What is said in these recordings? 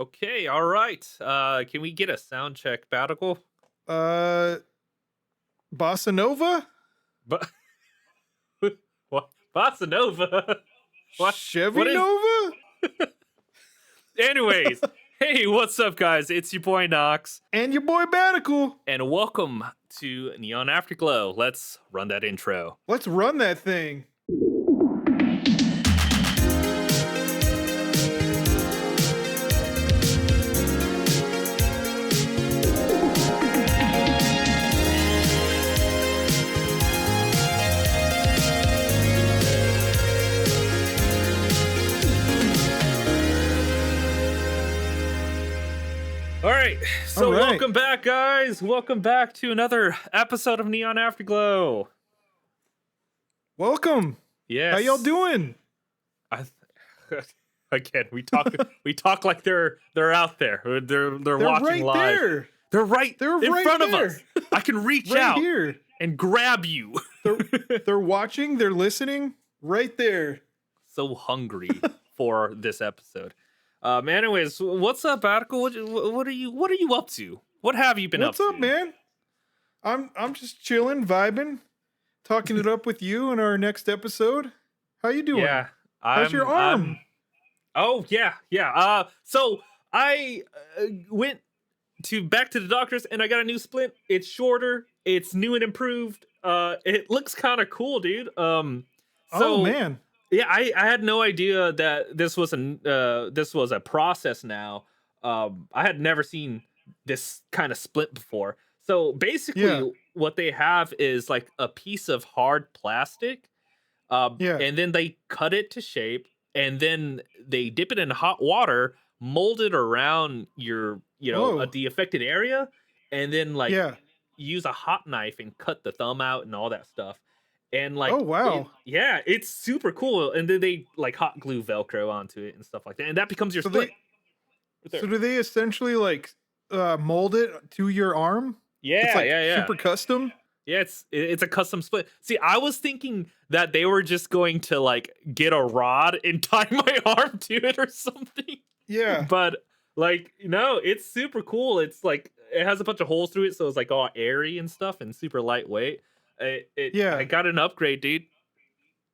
Okay, all right. Can we get a sound check, Battle? Uh, Bossa Nova? But what? Bossa Nova? What? Chevy What is? Nova? Anyways, hey, what's up, guys? It's your boy Knox, And your boy Batical. and welcome to Neon Afterglow. Let's run that intro. Let's run that thing. All right, so All right. welcome back, guys. Welcome back to another episode of Neon Afterglow. Welcome. Yes. How y'all doing? I, again, we talk like they're out there. They're watching right live. there. They're right in right front there. of us. I can reach Right out here. and grab you. They're watching. They're listening. Right there. So hungry for this episode. Anyways, what's up, Attical? What are you up to? What have you been What's up up, to? man? I'm just chilling, vibing, talking it up with you in our next episode. How you doing? Yeah. How's your arm? Oh yeah. So I went back to the doctors and I got a new splint. It's shorter. It's new and improved. It looks kind of cool, dude. Oh man. Yeah, I had no idea that this was a process now. I had never seen this kind of split before. So basically, Yeah. what they have is like a piece of hard plastic, Yeah. and then they cut it to shape, and then they dip it in hot water, mold it around your, Whoa. the affected area, and then like Yeah. use a hot knife and cut the thumb out and all that stuff. And like, Oh, wow. it's super cool. And then they like hot glue Velcro onto it and stuff like that, and that becomes your So split. So do they essentially like mold it to your arm? It's like super custom. Yeah, it's a custom split. See, I was thinking that they were just going to like get a rod and tie my arm to it or something. Yeah. But like, no, it's super cool. It's like it has a bunch of holes through it, so it's like all airy and stuff and super lightweight. Yeah. I got an upgrade, dude.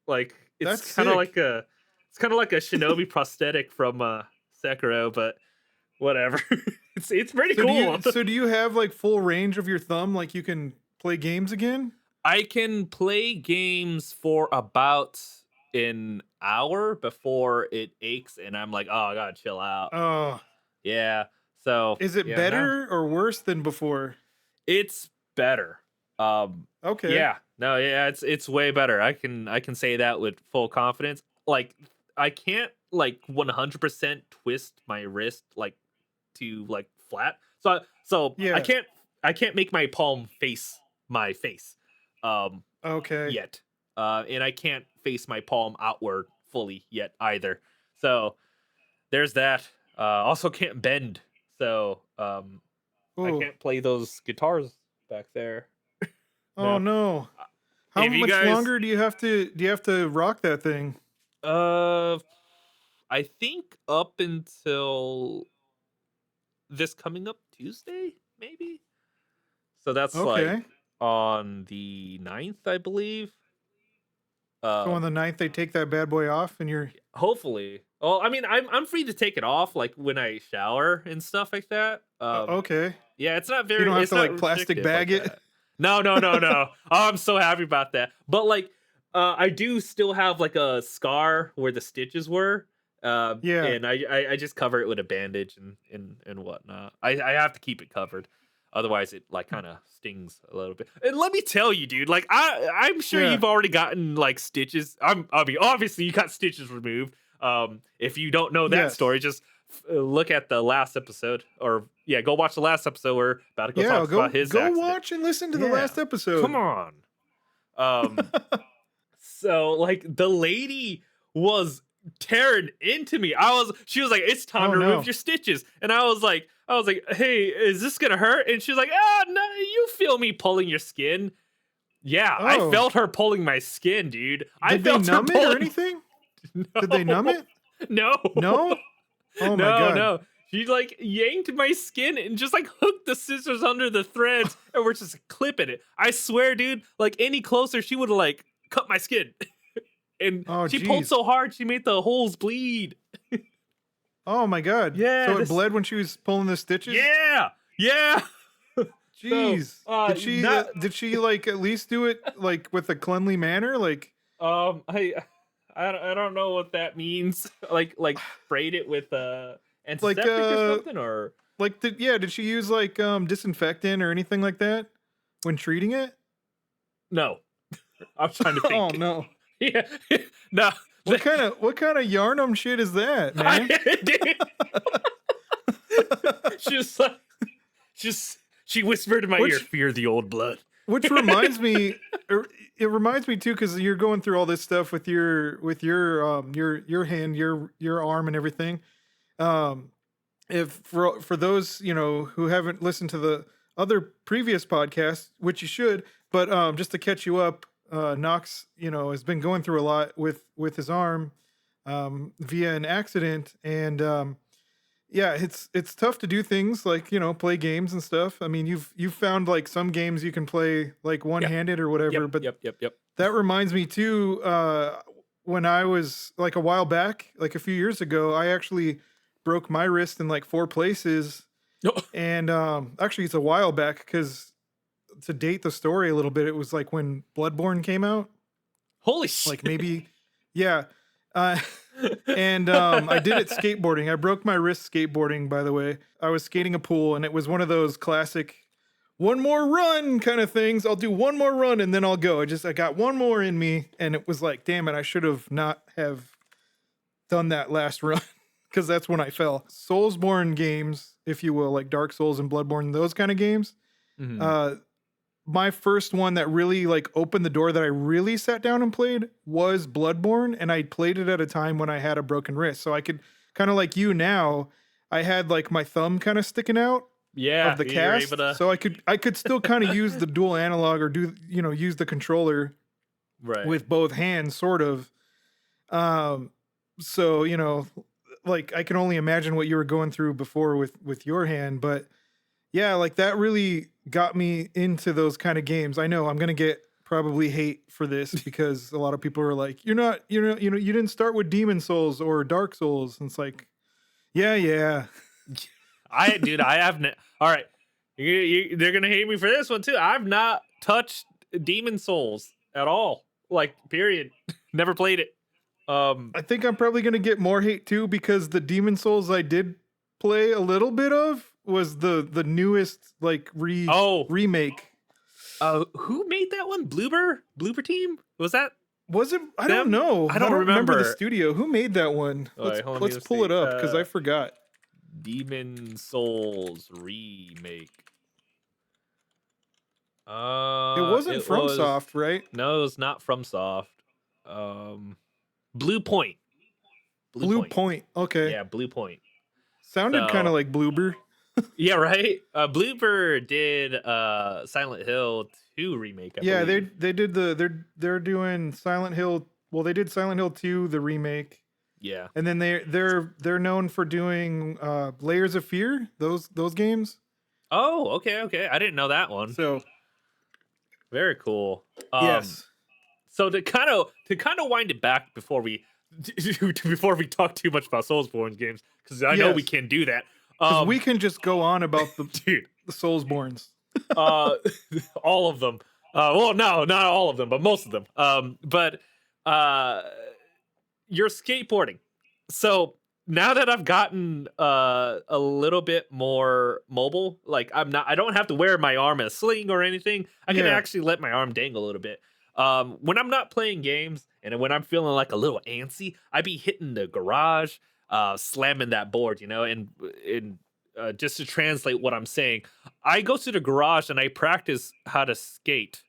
Like That's it's kind of sick. like a shinobi prosthetic from Sekiro, but whatever. it's pretty cool. Do you have like full range of your thumb? Like you can play games again? I can play games for about an hour before it aches, and I'm like, oh, I gotta chill out. Oh, Yeah. So is it yeah, better or worse than before? it's better. Okay. Yeah. No, yeah, it's way better. I can say that with full confidence. Like I can't like 100% twist my wrist like to like flat. So Yeah. I can't make my palm face my face Okay. yet. And I can't face my palm outward fully yet either. So there's that. Also can't bend. So I Ooh. can't play those guitars back there. Oh no. How If you much guys- longer do you have to rock that thing? I think up until this coming up Tuesday, maybe. So that's Okay. like on the 9th, I believe. So on the 9th they take that bad boy off and you're Hopefully. Well, I mean, I'm free to take it off, like when I shower and stuff like that. okay. Yeah, it's not very. You don't have it's to not like plastic restrictive bag like it. that. No. Oh, I'm so happy about that. But like, I do still have like a scar where the stitches were. Yeah. And I just cover it with a bandage and whatnot. I have to keep it covered, otherwise it like kind of stings a little bit. And let me tell you, dude, like I'm sure Yeah. you've already gotten like stitches. I mean, obviously you got stitches removed. If you don't know that Yes. story, just look at the last episode, or go watch the last episode where Batico Yeah, talks go about his accident. watch and listen to the Yeah. last episode. Come on. So like the lady was tearing into me. She was like, it's time Oh, to no. remove your stitches. And I was like, hey, is this gonna hurt? And she was like, no, you feel me pulling your skin. Yeah, I Oh. felt her pulling my skin, dude. I Did they felt her numb it or pulling- anything? No. Did they numb it? No. No? Oh my no, god. no. She like yanked my skin and just like hooked the scissors under the threads and we're just clipping it. I swear, dude, like any closer, she would have like cut my skin. And Oh, she pulled geez. so hard she made the holes bleed. Oh my God. Yeah, So it this bled when she was pulling the stitches? yeah. Yeah. So Jeez. Did she like at least do it like with a cleanly manner? Like I don't know what that means. Like sprayed it with like antiseptic or something or did she use like disinfectant or anything like that when treating it? no. I'm trying to Oh think. no. Yeah. No. What kind of yarnum shit is that, man? She's like she whispered in my ear, "Fear the old blood." Which reminds me, it reminds me too, because you're going through all this stuff with your hand, your arm, and everything. If for those who haven't listened to the other previous podcasts, which you should, but just to catch you up, Knox has been going through a lot with his arm via an accident, and yeah, it's tough to do things like play games and stuff. I mean, you've found like some games you can play like one-handed or whatever. Yep, but yep. that reminds me too. When I was like a while back, like a few years ago, I actually broke my wrist in like 4 places. And actually, it's a while back because to date the story a little bit, it was like when Bloodborne came out. Holy shit! Like maybe, yeah. And I did it skateboarding. I broke my wrist skateboarding, by the way. I was skating a pool, and it was one of those classic one more run kind of things. I'll do one more run and then I'll go. I got one more in me, and it was like, damn it, I should have not have done that last run because that's when I fell. Soulsborne games, if you will, like Dark Souls and Bloodborne, those kind of games. Mhm. My first one that really like opened the door that I really sat down and played was Bloodborne, and I played it at a time when I had a broken wrist. So I could kind of like you now, I had like my thumb kind of sticking out of the you're cast. able to So I could still kind of use the dual analog or use the controller right. with both hands sort of. So, like I can only imagine what you were going through before with your hand, but yeah, like that really got me into those kind of games. I know I'm going to get probably hate for this because a lot of people are like, you didn't start with Demon Souls or Dark Souls. And it's like, yeah. I haven't. All right, they're gonna hate me for this one too. I've not touched Demon Souls at all. Like, period. Never played it. I think I'm probably going to get more hate too because the Demon Souls I did play a little bit of was the newest like remake. Who made that one? Bloober Team? Was that? Was it? I them? don't know. I don't remember the studio. Who made that one? All right, hold on, Let's pull it up because I forgot. Demon Souls remake. It wasn't FromSoft, right? No, it was not FromSoft. Blue Point. Blue Point. Okay. Yeah, Blue Point. Sounded kind of like Bloober. Yeah, right. Bloober did Silent Hill 2 remake. I believe. they did they're doing Silent Hill. Well, they did Silent Hill 2 the remake. Yeah. And then they're known for doing Layers of Fear, those games. Oh, okay. I didn't know that one. So very cool. Yes. So to kind of wind it back before we talk too much about Soulsborne games, because I know we can do that. We can just go on about the Soulsborns. All of them. Well, no, not all of them, but most of them. But you're skateboarding. So now that I've gotten a little bit more mobile, like I don't have to wear my arm in a sling or anything. I can actually let my arm dangle a little bit. When I'm not playing games and when I'm feeling like a little antsy, I be hitting the garage, slamming that board, and just to translate what I'm saying, I go to the garage and I practice how to skate.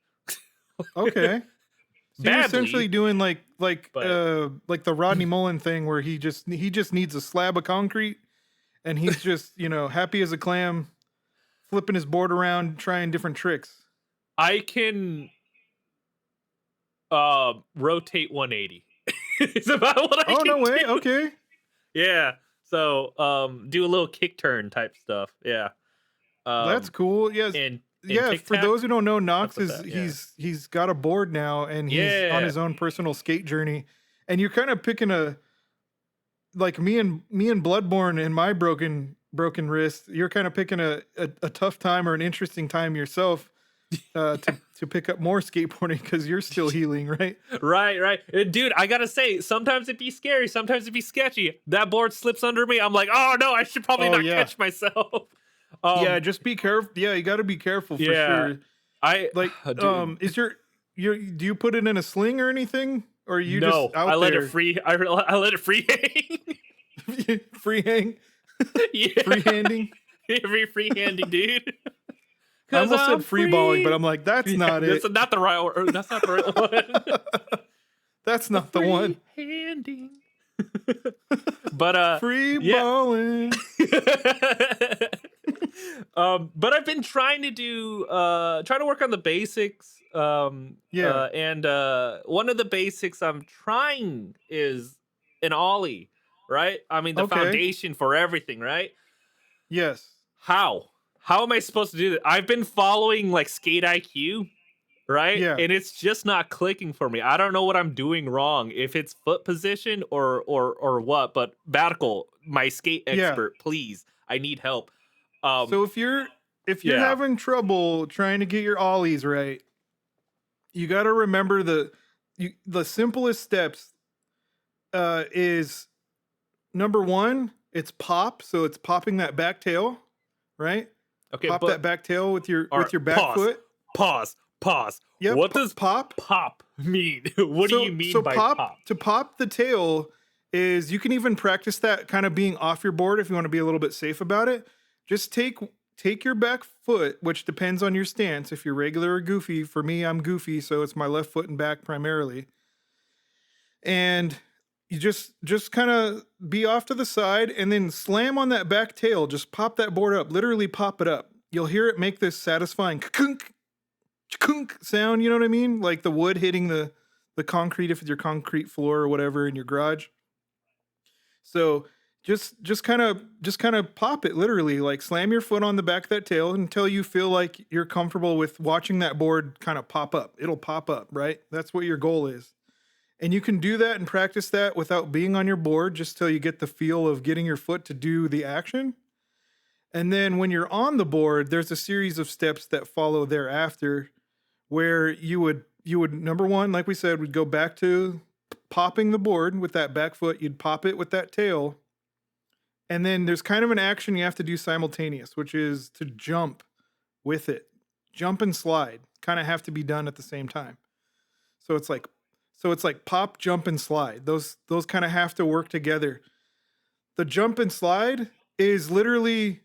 Okay. So you're essentially doing like the Rodney Mm. Mullen thing where he just needs a slab of concrete and he's just, happy as a clam, flipping his board around, trying different tricks. I can rotate 180. It's about what I can no way. do. Okay. Yeah. So, do a little kick turn type stuff. Yeah. That's Um, cool. Yes. and Yeah, tic for tac, those who don't know, stuff Knox like is that. Yeah. he's got a board now and he's on Yeah. his own personal skate journey. And you're kind of picking a like me and Bloodborne and my broken wrist, you're kind of picking a tough time or an interesting time yourself to pick up more skateboarding because you're still healing, right? Right, right. Dude, I gotta say, sometimes it be scary, sometimes it be sketchy. That board slips under me. I'm like, oh no, I should probably Oh not yeah. catch myself. Yeah, um, just be careful. Yeah, you got to be careful for yeah. sure. I Like, dude, is your do you put it in a sling or anything, or are you just no, I out let it there free. I let it free hang. free hang, Yeah, free handing? free handing, dude. I Cause almost said I'm free balling, but free. I'm like, that's Yeah, not that's it. not the right word. That's not the right one. That's not the one. Free handing. But Free yeah. balling. But I've been trying to trying to work on the basics. Yeah. And one of the basics I'm trying is an ollie, right? I mean the Okay. foundation for everything, right? Yes. How? How am I supposed to do that? I've been following like Skate IQ, right? Yeah. And it's just not clicking for me. I don't know what I'm doing wrong. If it's foot position or what, but Batical, my skate Yeah. expert, please. I need help. Um So if you're yeah. having trouble trying to get your ollies right, you got to remember the simplest steps is number 1, it's pop, so it's popping that back tail, right? Okay, Pop that but back tail with your all right, back pause. foot. Pause. Pause. Yep, What does pop. pop mean? What do you So mean by pop pop? to pop the tail is you can even practice that kind of being off your board if you want to be a little bit safe about it. Just take your back foot, which depends on your stance. If you're regular or goofy, for me, I'm goofy, so it's my left foot and back primarily. And you just kind of be off to the side and then slam on that back tail. Just pop that board up. Literally pop it up. You'll hear it make this satisfying kunk sound, you know what I mean? Like the wood hitting the concrete if it's your concrete floor or whatever in your garage. So just kind of pop it literally, like slam your foot on the back of that tail until you feel like you're comfortable with watching that board kind of pop up. It'll pop up, right? That's what your goal is. And you can do that and practice that without being on your board just till you get the feel of getting your foot to do the action. And then when you're on the board, there's a series of steps that follow thereafter where you would number one, like we said, would go back to popping the board with that back foot. You'd pop it with that tail. And then there's kind of an action you have to do simultaneous, which is to jump with it. Jump and slide kind of have to be done at the same time. So it's like pop, jump, and slide. Those kind of have to work together. The jump and slide is literally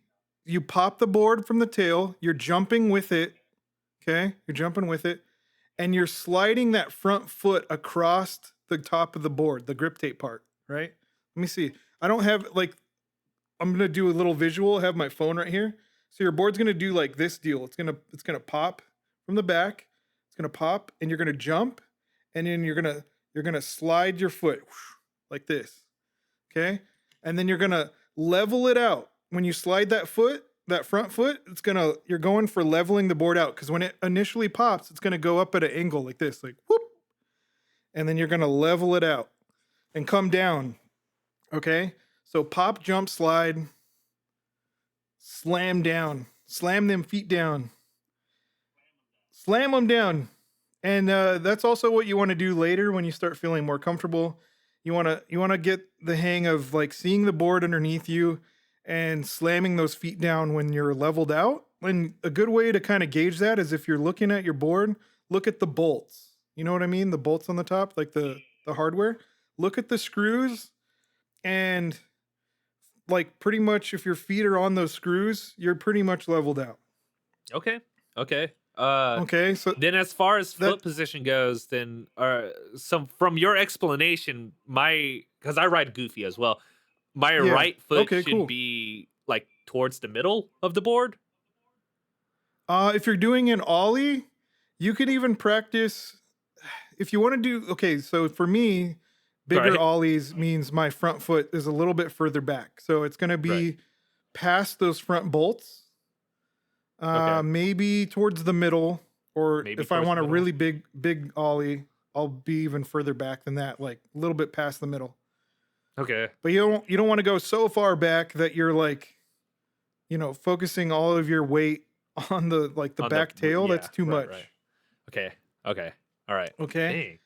you pop the board from the tail, you're jumping with it. Okay? You're jumping with it, and you're sliding that front foot across the top of the board, the grip tape part, right? Let me see. I don't have like I'm gonna do a little visual. I have my phone right here. So your board's gonna do like this deal. It's gonna pop from the back. It's gonna pop, and you're gonna jump, and then you're gonna slide your foot like this. Okay, and then you're gonna level it out. When you slide that foot, that front foot, you're going for leveling the board out because when it initially pops, it's gonna go up at an angle like this, like whoop, and then you're gonna level it out and come down. Okay, so pop, jump, slide, slam down, slam them feet down, slam them down. And that's also what you want to do later when you start feeling more comfortable. You want to get the hang of like seeing the board underneath you and slamming those feet down when you're leveled out. And a good way to kind of gauge that is if you're looking at your board, look at the bolts. You know what I mean? The bolts on the top, like the hardware. Look at the screws and like pretty much if your feet are on those screws, you're pretty much leveled out. Okay. Okay. Okay, so Then as far as that foot position goes, then some from your explanation, my because I ride goofy as well, my yeah. right foot Okay, should cool. be like towards the middle of the board. If you're doing an ollie, you could even practice if you want to do okay, so for me, Bigger Right. ollies means my front foot is a little bit further back. So it's going to Right. be past those front bolts, Okay. maybe towards the middle, or Maybe if I towards the want a middle. really big ollie, I'll be even further back than that, like a little bit past the middle. Okay. But you don't want to go so far back that you're like, focusing all of your weight on the On the back tail. That's yeah. too Right. Right. much. Okay. Okay. All right. Okay. Dang.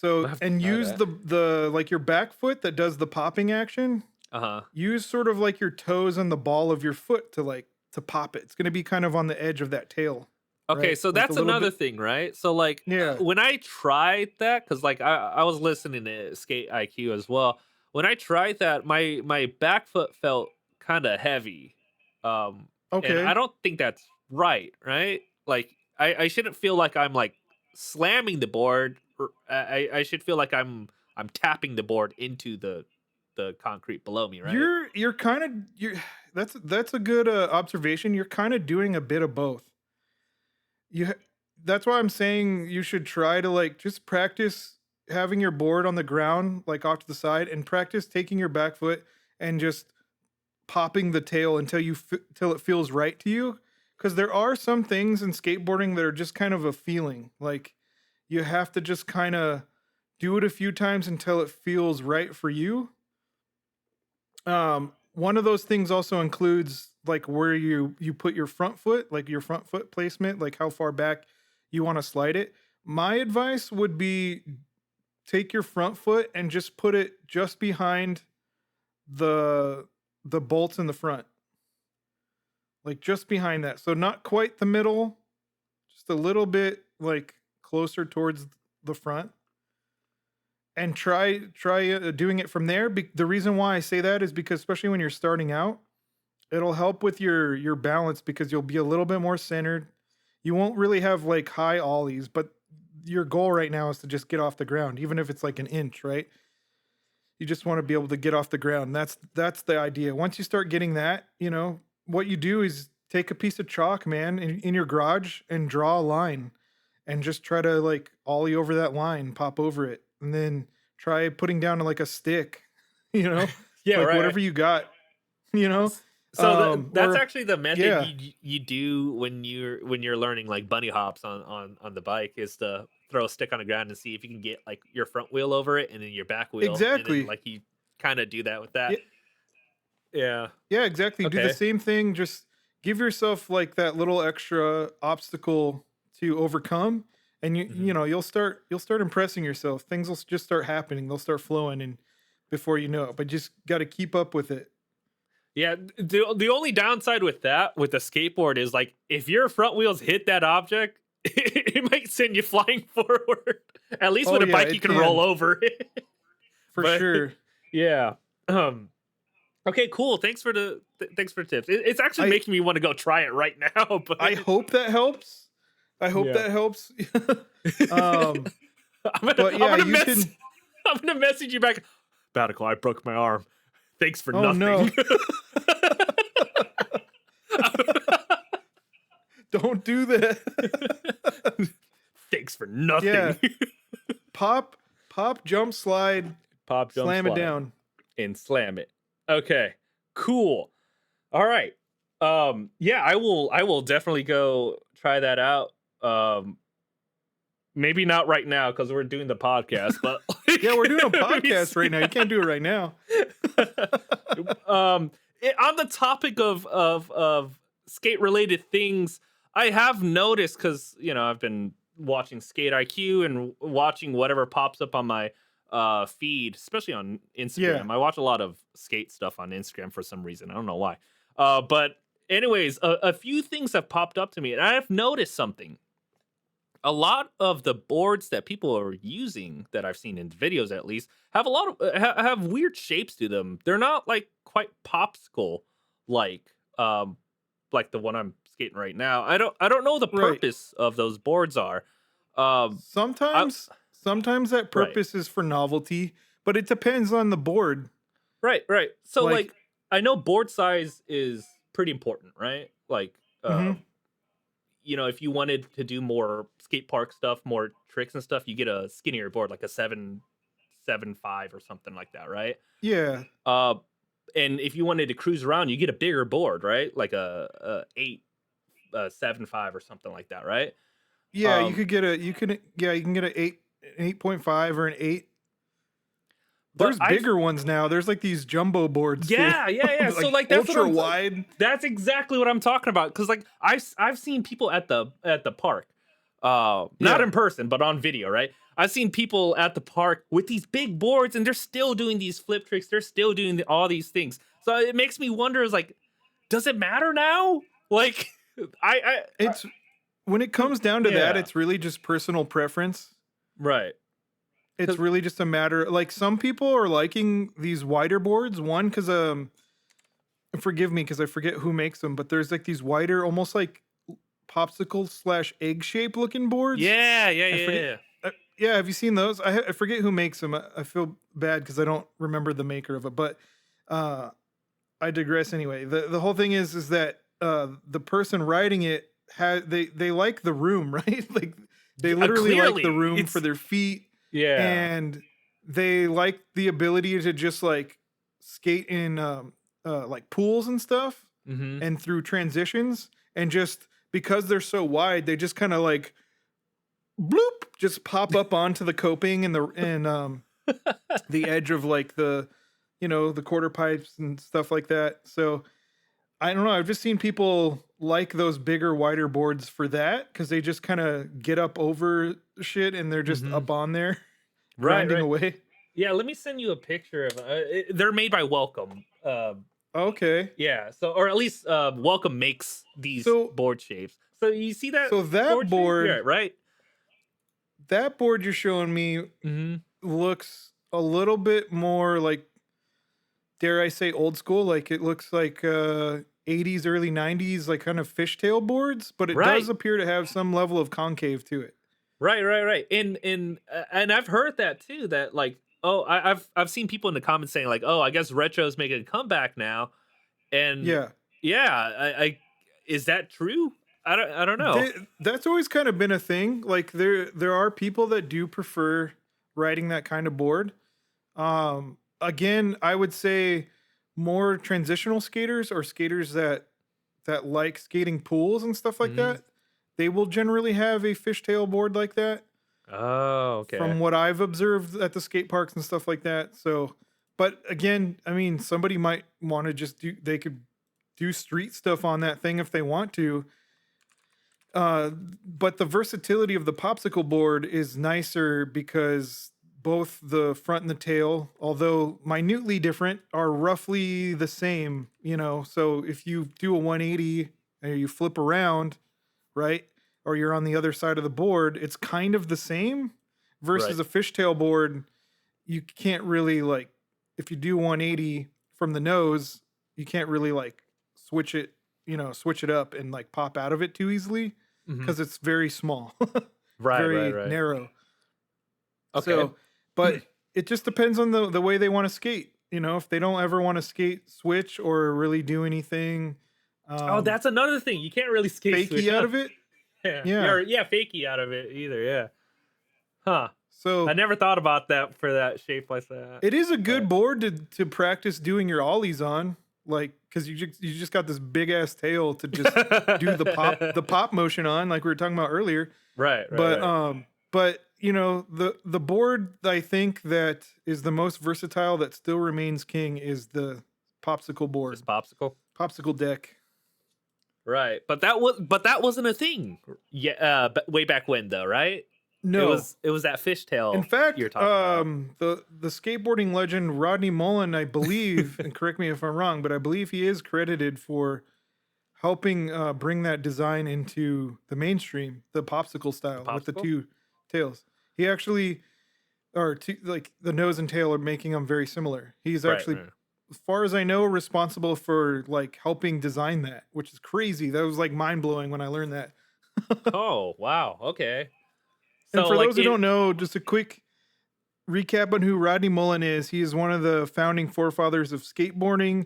So I'll have to and try use that. the like your back foot that does the popping action. Uh huh. Use sort of like your toes and the ball of your foot to pop it. It's going to be kind of on the edge of that tail, Okay, right? so Like a that's little another bit. thing, right? So like Yeah. when I tried that, because like I was listening to Skate IQ as well. When I tried that, my back foot felt kind of heavy, um, and I Okay. don't think that's right, right? Like I shouldn't feel like I'm like slamming the board. Or I should feel like I'm tapping the board into the concrete below me, right? You're kind of you're that's a good observation. You're kind of doing a bit of both. You ha- that's why I'm saying you should try to like just practice having your board on the ground like off to the side and practice taking your back foot and just popping the tail until till it feels right to you, because there are some things in skateboarding that are just kind of a feeling, like you have to just kind of do it a few times until it feels right for you. One of those things also includes like where you put your front foot, like your front foot placement, like how far back you want to slide it. My advice would be take your front foot and just put it just behind the the bolts in the front, like just behind that. So not quite the middle, just a little bit like closer towards the front. And try doing it from there. The reason why I say that is because especially when you're starting out, it'll help with your balance because you'll be a little bit more centered. You won't really have like high ollies, but your goal right now is to just get off the ground, even if it's like an inch, right? You just want to be able to get off the ground. That's the idea. Once you start getting that, what you do is take a piece of chalk, man, in your garage and draw a line and just try to like ollie over that line, pop over it, and then try putting down like a stick, you know, Yeah, like right. whatever you got, you know, So that's or actually the method yeah, you do when you're learning like bunny hops on the bike is to throw a stick on the ground and see if you can get like your front wheel over it and then your back wheel and then exactly. like you kind of do that with that. Yeah, Yeah. yeah, exactly. Do the Okay. same thing. Just give yourself like that little extra obstacle to overcome, and you Hmm. you know you'll start impressing yourself. Things will just start happening. They'll start flowing, and before you know it, but just got to keep up with it. Yeah. The only downside with that with the skateboard is like if your front wheels hit that object, it might send you flying forward. At least Oh with a yeah, bike you it can roll can over. for But sure. yeah. Okay, cool. Thanks for the tips. It's actually I making me want to go try it right now. But I hope that helps. I hope yeah, that helps. um, but I'm yeah, gonna you can. I'm gonna message you back. Batical, I broke my arm. Thanks for Oh no, nothing. don't do that. Thanks for Yeah, nothing. pop, pop, jump, slide, Pop, jump, slam it slide, down. and slam it. Okay, cool. All right. Yeah, I will definitely go try that out. Maybe not right now because we're doing the podcast, but Yeah, we're doing a maybe podcast right soon. now. You can't do it right now. On the topic of skate related things, I have noticed because I've been watching Skate IQ and watching whatever pops up on my feed, especially on Yeah. Instagram. I watch a lot of skate stuff on Instagram for some reason. I don't know why. But anyways, a few things have popped up to me, and I have noticed something. A lot of the boards that people are using that I've seen in videos at least have a lot of have weird shapes to them. They're not like quite popsicle like like the one I'm skating right now. I don't know the Right. purpose of those boards are. Um I Sometimes that right. purpose is for novelty, but it depends on the board. Right, right. So Like, like I know board size is pretty important, right? Like mhm. if you wanted to do more skate park stuff, more tricks and stuff, you get a skinnier board like a 7.5 or something like that, right? Yeah. Uh, and if you wanted to cruise around, you get a bigger board, right? Like a 7.5 or something like that, right? Yeah, you Um, could get a you can yeah, you can get a 8 an 8.5 or an 8. but There's I've bigger ones now. There's like these jumbo boards too. Yeah, yeah, yeah. So Like like ultra wide. that's exactly what I'm talking about. Cause like I've seen people at the park, not Yeah. in person, but on video, right? I've seen people at the park with these big boards, and they're still doing these flip tricks. They're still doing all these things. So it makes me wonder: is like, does it matter now? Like, I It's when it comes down to that, yeah, it's really just personal preference. right. It's Cause really just a matter like some people are liking these wider boards. One, because forgive me because I forget who makes them, but there's like these wider, almost like popsicle slash egg shape looking boards. yeah, yeah, I yeah, forget. yeah. Yeah, have you seen those? I forget who makes them. I feel bad because I don't remember the maker of it, but uh, I digress anyway. The whole thing is that the person writing it they like the room, right? Like they literally like the Clearly, room for it's their feet, yeah. and they like the ability to just like skate in like pools and stuff Mm-hmm. and through transitions, and just because they're so wide they just kind of like bloop just pop up onto the coping and the edge of like the the quarter pipes and stuff like that. So I don't know, I've just seen people like those bigger wider boards for that because they just kind of get up over shit and they're just Mm-hmm. up on there Right, grinding right. away. Yeah, let me send you a picture of they're made by Welcome. Okay. Yeah, so or at least Welcome makes these So board shapes. So you see that so board shape? Yeah, right? that board you're showing me Mhm. looks a little bit more like, dare I say, old school. Like it looks like 80s, early 90s, like kind of fishtail boards, but it does Right. appear to have some level of concave to it. Right, right, right. And I've heard that too that like I've seen people in the comments saying like, "Oh, I guess retro's making a comeback now." And Yeah. yeah, I is that true? I don't know. Th That's always kind of been a thing. Like there are people that do prefer riding that kind of board. Again, I would say more transitional skaters or skaters that like skating pools and stuff like Mhm. that. They will generally have a fishtail board like that Oh, okay. from what I've observed at the skate parks and stuff like that. So, but again, I mean, somebody might want to just they could do street stuff on that thing if they want to. Uh, but the versatility of the popsicle board is nicer because both the front and the tail, although minutely different, are roughly the same, So if you do a 180 and you flip around, right? Or you're on the other side of the board, it's kind of the same Right. versus a fishtail board. You can't really like, if you do 180 from the nose, you can't really like switch it, switch it up and like pop out of it too easily Mhm. because it's very small, Right, right, very right. narrow. Okay. So, but it just depends on the way they want to skate. If they don't ever want to skate switch or really do anything Oh, um that's another thing. You can't really skate switch, fakey out huh? of it, Yeah. Yeah, yeah. or yeah, fakey out of it either, yeah. Huh. I So never thought about that for that shape like that. it is a good But board to practice doing your ollies on, like because you just got this big ass tail to just do the pop motion on, like we were talking about earlier. Right, right, But right. the board I think that is the most versatile that still remains king is the popsicle board, Just popsicle. popsicle deck. Right. But that wasn't a thing. Yeah, way back when though, right? It No, was it was that in fishtail fact, you're talking about. the skateboarding legend Rodney Mullen, I believe, and correct me if I'm wrong, but I believe he is credited for helping bring that design into the mainstream, the popsicle The style with the popsicle? two tails. He actually, or two, like the nose and tail are making them very similar. He's Right, actually, right. as far as I know, responsible for like helping design that, which is crazy. That was like mind blowing when I learned that. Oh, wow. Okay. And So for like those who it don't know, just a quick recap on who Rodney Mullen is. He is one of the founding forefathers of skateboarding,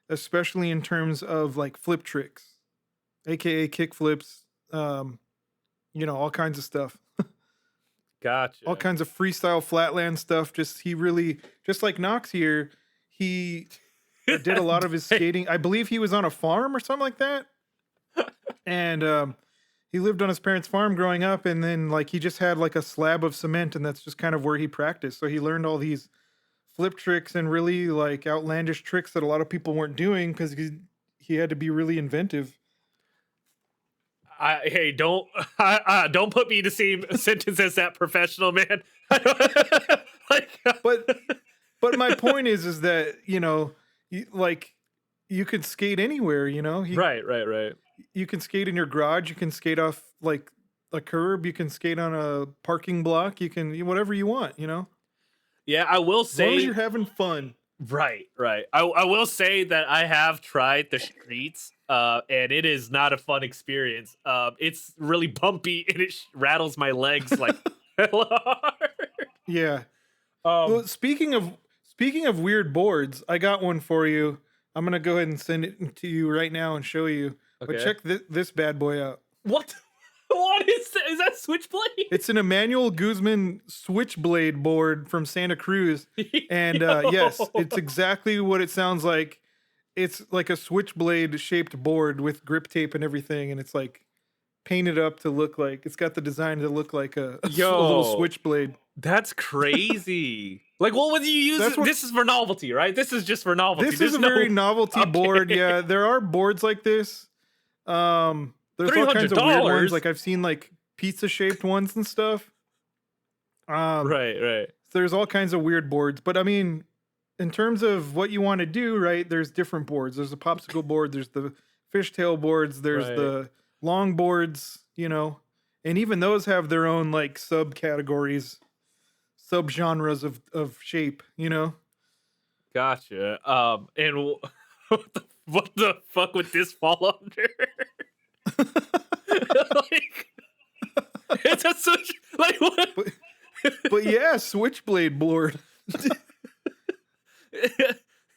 especially in terms of like flip tricks, aka kick flips, all kinds of stuff. all Gotcha. kinds of freestyle flatland stuff. He really, just like Knox here, he did a lot of his skating. I believe he was on a farm or something like that. And he lived on his parents' farm growing up, and then like he just had like a slab of cement, and that's just kind of where he practiced. So he learned all these flip tricks and really like outlandish tricks that a lot of people weren't doing because he had to be really inventive. Hey, don't put me in the same sentence as that professional man. Like, But my point is that like you could skate anywhere. right. You can skate in your garage. You can skate off like a curb. You can skate on a parking block. You can whatever you want. Yeah, I will As long as you're say, having fun. right. I will say that I have tried the streets, and it is not a fun experience. It's really bumpy and it rattles my legs like hella hard. Yeah. Um, Well, speaking of weird boards, I got one for you. I'm gonna go ahead and send it to you right now and show you. But okay. check this bad boy out. What? What is that? Is that Switchblade? It's an Emmanuel Guzman switchblade board from Santa Cruz, and yes, Yo. it's exactly what it sounds like. It's like a switchblade shaped board with grip tape and everything, and it's like painted up to look like it's got the design to look like a little Yo. switchblade. That's crazy. Like, what would you use? That's what This is for novelty, right? This is just for novelty. this There's is a no very novelty board. okay. Yeah, there are boards like this. There's all kinds of weird ones. $300. Like I've seen like pizza shaped ones and stuff. Right. There's all kinds of weird boards, but I mean, in terms of what you want to do, right? There's different boards. There's a popsicle board. There's the fishtail boards. There's Right. the long boards. And even those have their own like subcategories, subgenres of shape. Gotcha. And what the fuck would this fall under? Like, it's a switch. Like what? But yeah, switchblade board.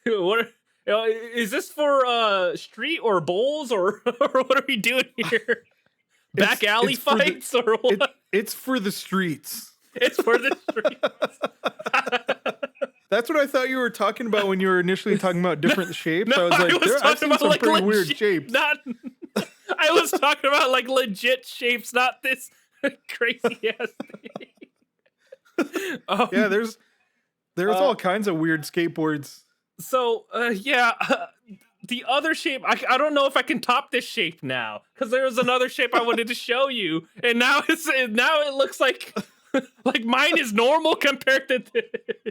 What? Is this for street or bowls or or what are we doing here? Back alley it's for the- fights or what? It's for the streets. It's for the streets. That's what I thought you were talking about when you were initially talking about different shapes. No, I was like, I was I've talking seen about some like pretty weird legit, shapes. not. I was talking about like legit shapes, not this crazy ass thing. Yeah, there's all kinds of weird skateboards. So yeah, the other shape. I don't know if I can top this shape now because there was another shape I wanted to show you, and now it looks like like mine is normal compared to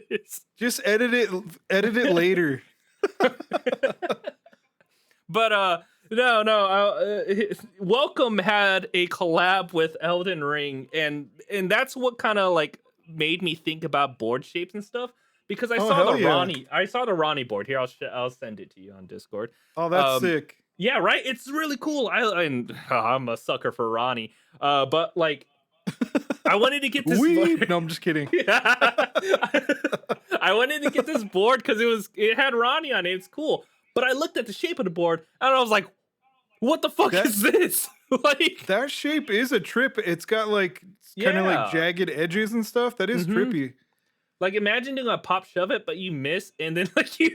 this. Just edit it later. But no. Welcome had a collab with Elden Ring, and that's what kind of like made me think about board shapes and stuff because I saw hell the yeah. Ronnie board here. I'll send it to you on Discord. Oh, that's sick. Yeah, right. It's really cool. I'm a sucker for Ronnie. But like, I wanted to get this. Board. No, I'm just kidding. I wanted to get this board because it had Ronnie on it. It's cool. But I looked at the shape of the board and I was like, "What the fuck is this?" Like that shape is a trip. It's got like kind of like jagged edges and stuff. That is trippy. Like imagine doing a pop shove it, but you miss, and then like you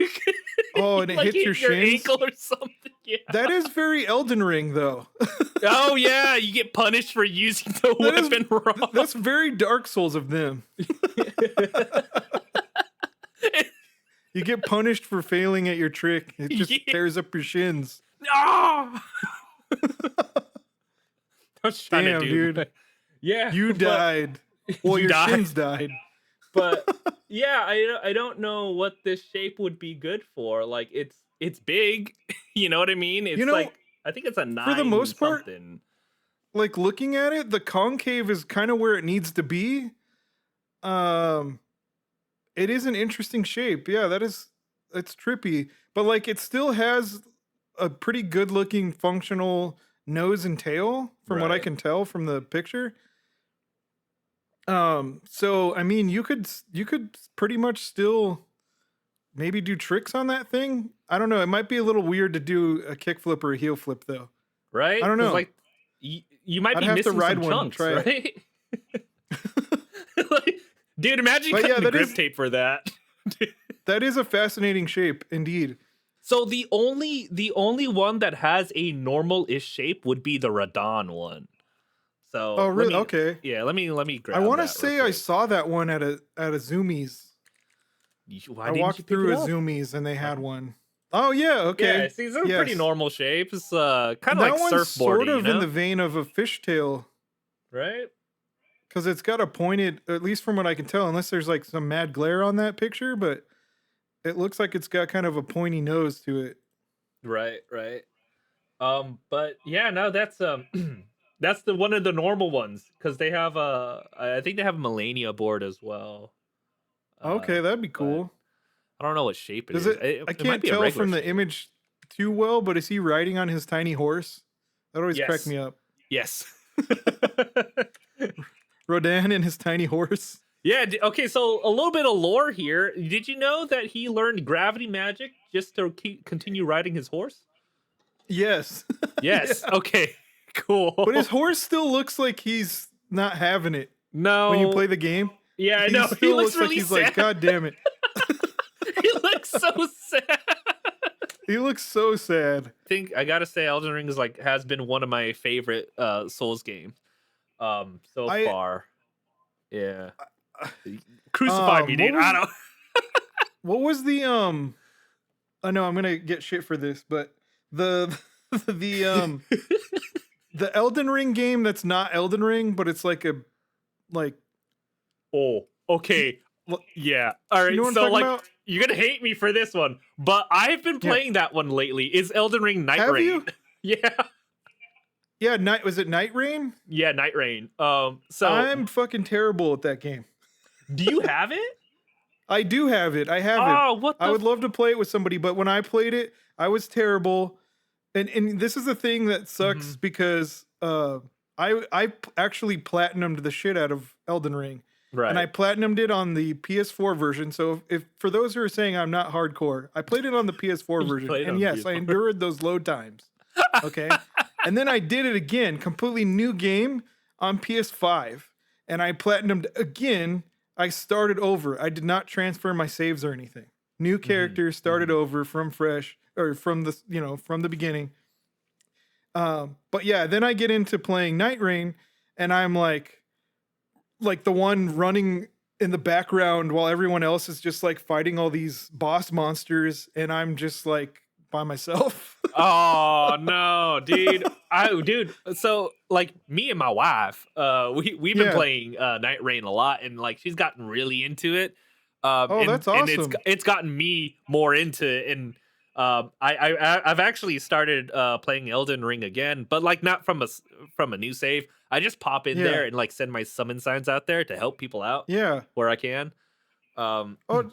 and it like, hits your shins, ankle or something. Yeah. That is very Elden Ring, though. Oh yeah, you get punished for using the weapon wrong. That's very Dark Souls of them. You get punished for failing at your trick. It just tears up your shins. Ah! I was trying Damn, to do, dude. Yeah, You died. Well, You your died. shins died. But yeah, I don't know what this shape would be good for. Like it's big, you know what I mean? It's like I think it's a 9 for the most part, something. like looking at it, the concave is kind of where it needs to be. It is an interesting shape. Yeah, it's trippy, but like it still has a pretty good looking functional nose and tail from what I Right. can tell from the picture. So I mean, you could pretty much still maybe do tricks on that thing. I don't know. It might be a little weird to do a kickflip or a heel flip though. Right? I don't 'Cause, know. like you might I'd be have to missing ride some one and chunks, try right? Dude, imagine But cutting yeah, the grip tape for that. that is a fascinating shape indeed. So the only one that has a normal-ish shape would be the Radon one. Oh, So really? Okay. let me I grab want to that real say I quick. saw that one at a Zoomies. Why I didn't you walked pick through it a up? Zoomies and they Uh, had one. Oh yeah, Yeah, okay. see, they're pretty Yes. normal shapes. Kind of like That one's sort surfboardy, of in the vein of a fishtail right? because it's got a pointed, at least from what I can tell, unless there's like some mad glare on that picture, but it looks like it's got kind of a pointy nose to it. Right, right. But yeah, no, that's that's the one of the normal ones because they have I think they have a Melania board as well. Okay, that'd be But cool. I don't know what shape it Does is. it? It, I it might can't be a tell regular from the shape. image too well, but is he riding on his tiny horse? That always cracked Yes, me up. yes. Rodan and his tiny horse. Yeah. Okay. So a little bit of lore here. Did you know that he learned gravity magic just to continue riding his horse? Yes. Yes. Yeah. Okay. But his Cool. horse still looks like he's not having it No. when you play the game. Yeah, I He know. He still looks looks like really he's like, sad. God damn it. He looks so sad. He looks so sad. Think I gotta say Elden Ring is like has been one of my favorite Souls games so I far. Yeah. Crucify me, what dude. I was don't what was the I know I'm gonna get shit for this, but the the the Elden Ring game that's not Elden Ring, but it's like a like Oh, okay. what Yeah. All you know right. what I'm So talking like about? you're gonna hate me for this one, but I've been Yeah. playing that one lately. Is Elden Ring Night Have Rain. you? Yeah. Yeah, night was it Night Rain? Yeah, Night Rain. So I'm fucking terrible at that game. do you have it? I do have it. I have it. Oh, what I the would love to play it with somebody, but when I played it, I was terrible. And this is the thing that sucks Mhm. because actually platinumed the shit out of Elden Ring. And I Right. platinumed it on the PS4 version. So if for those who are saying I'm not hardcore, I played it on the PS4 You version. played And on yes, I PS4. endured those load times. Okay. And then I did it again, completely new game on PS5. And I platinumed again. I started over. I did not transfer my saves or anything. New Mhm. character, started Mhm. over from fresh or from the from the beginning. But yeah, then I get into playing Night Rain, and I'm like the one running in the background while everyone else is just like fighting all these boss monsters, and I'm just like by myself. Oh no, dude. Dude, so like me and my wife, we've been Yeah. playing Night Rain a lot and like she's gotten really into it. Oh, And that's it's awesome. it's gotten me more into it and I've actually started playing Elden Ring again, but like not from from a new save. I just pop in Yeah. there and like send my summon signs out there to help people out Yeah. where I can. Um Oh,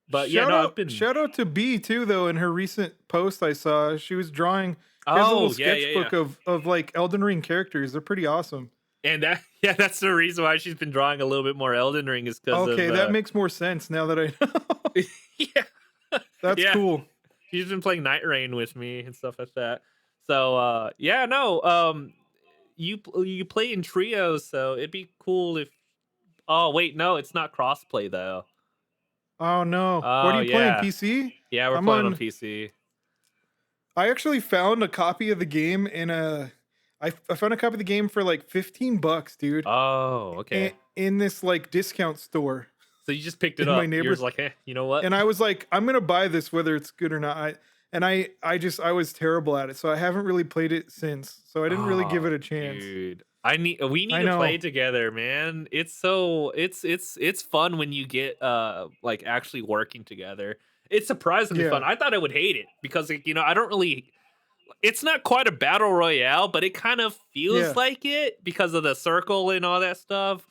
but yeah, shout no, I've out been shout out to B too though in her recent post I saw. She was drawing she has a little Oh, yeah, yeah, yeah. sketchbook of like Elden Ring characters. They're pretty awesome. And that yeah, that's the reason why she's been drawing a little bit more Elden Ring is because of Okay, that makes more sense now that I know. yeah. That's Yeah. cool. She's been playing Night Rain with me and stuff like that. So yeah, no, you play in trios, so it'd be cool if oh wait, no, it's not crossplay though. Oh no. What are Oh you playing? yeah. PC? Yeah, we're I'm playing on on PC. I actually found a copy of the game in a I found a copy of the game for like $15, dude. Oh, okay. In this like discount store So you just picked it in my up. You're neighbor just like, you know what? and I was like, I'm gonna buy this whether it's good or not. I was terrible at it, so I haven't really played it since. So I didn't really give Oh, it a chance. dude. We need I to play know. together, man. It's so it's fun when you get like actually working together. It's surprisingly fun. Yeah. I thought I would hate it because like, I don't really it's not quite a battle royale, but it kind of feels Yeah. like it because of the circle and all that stuff.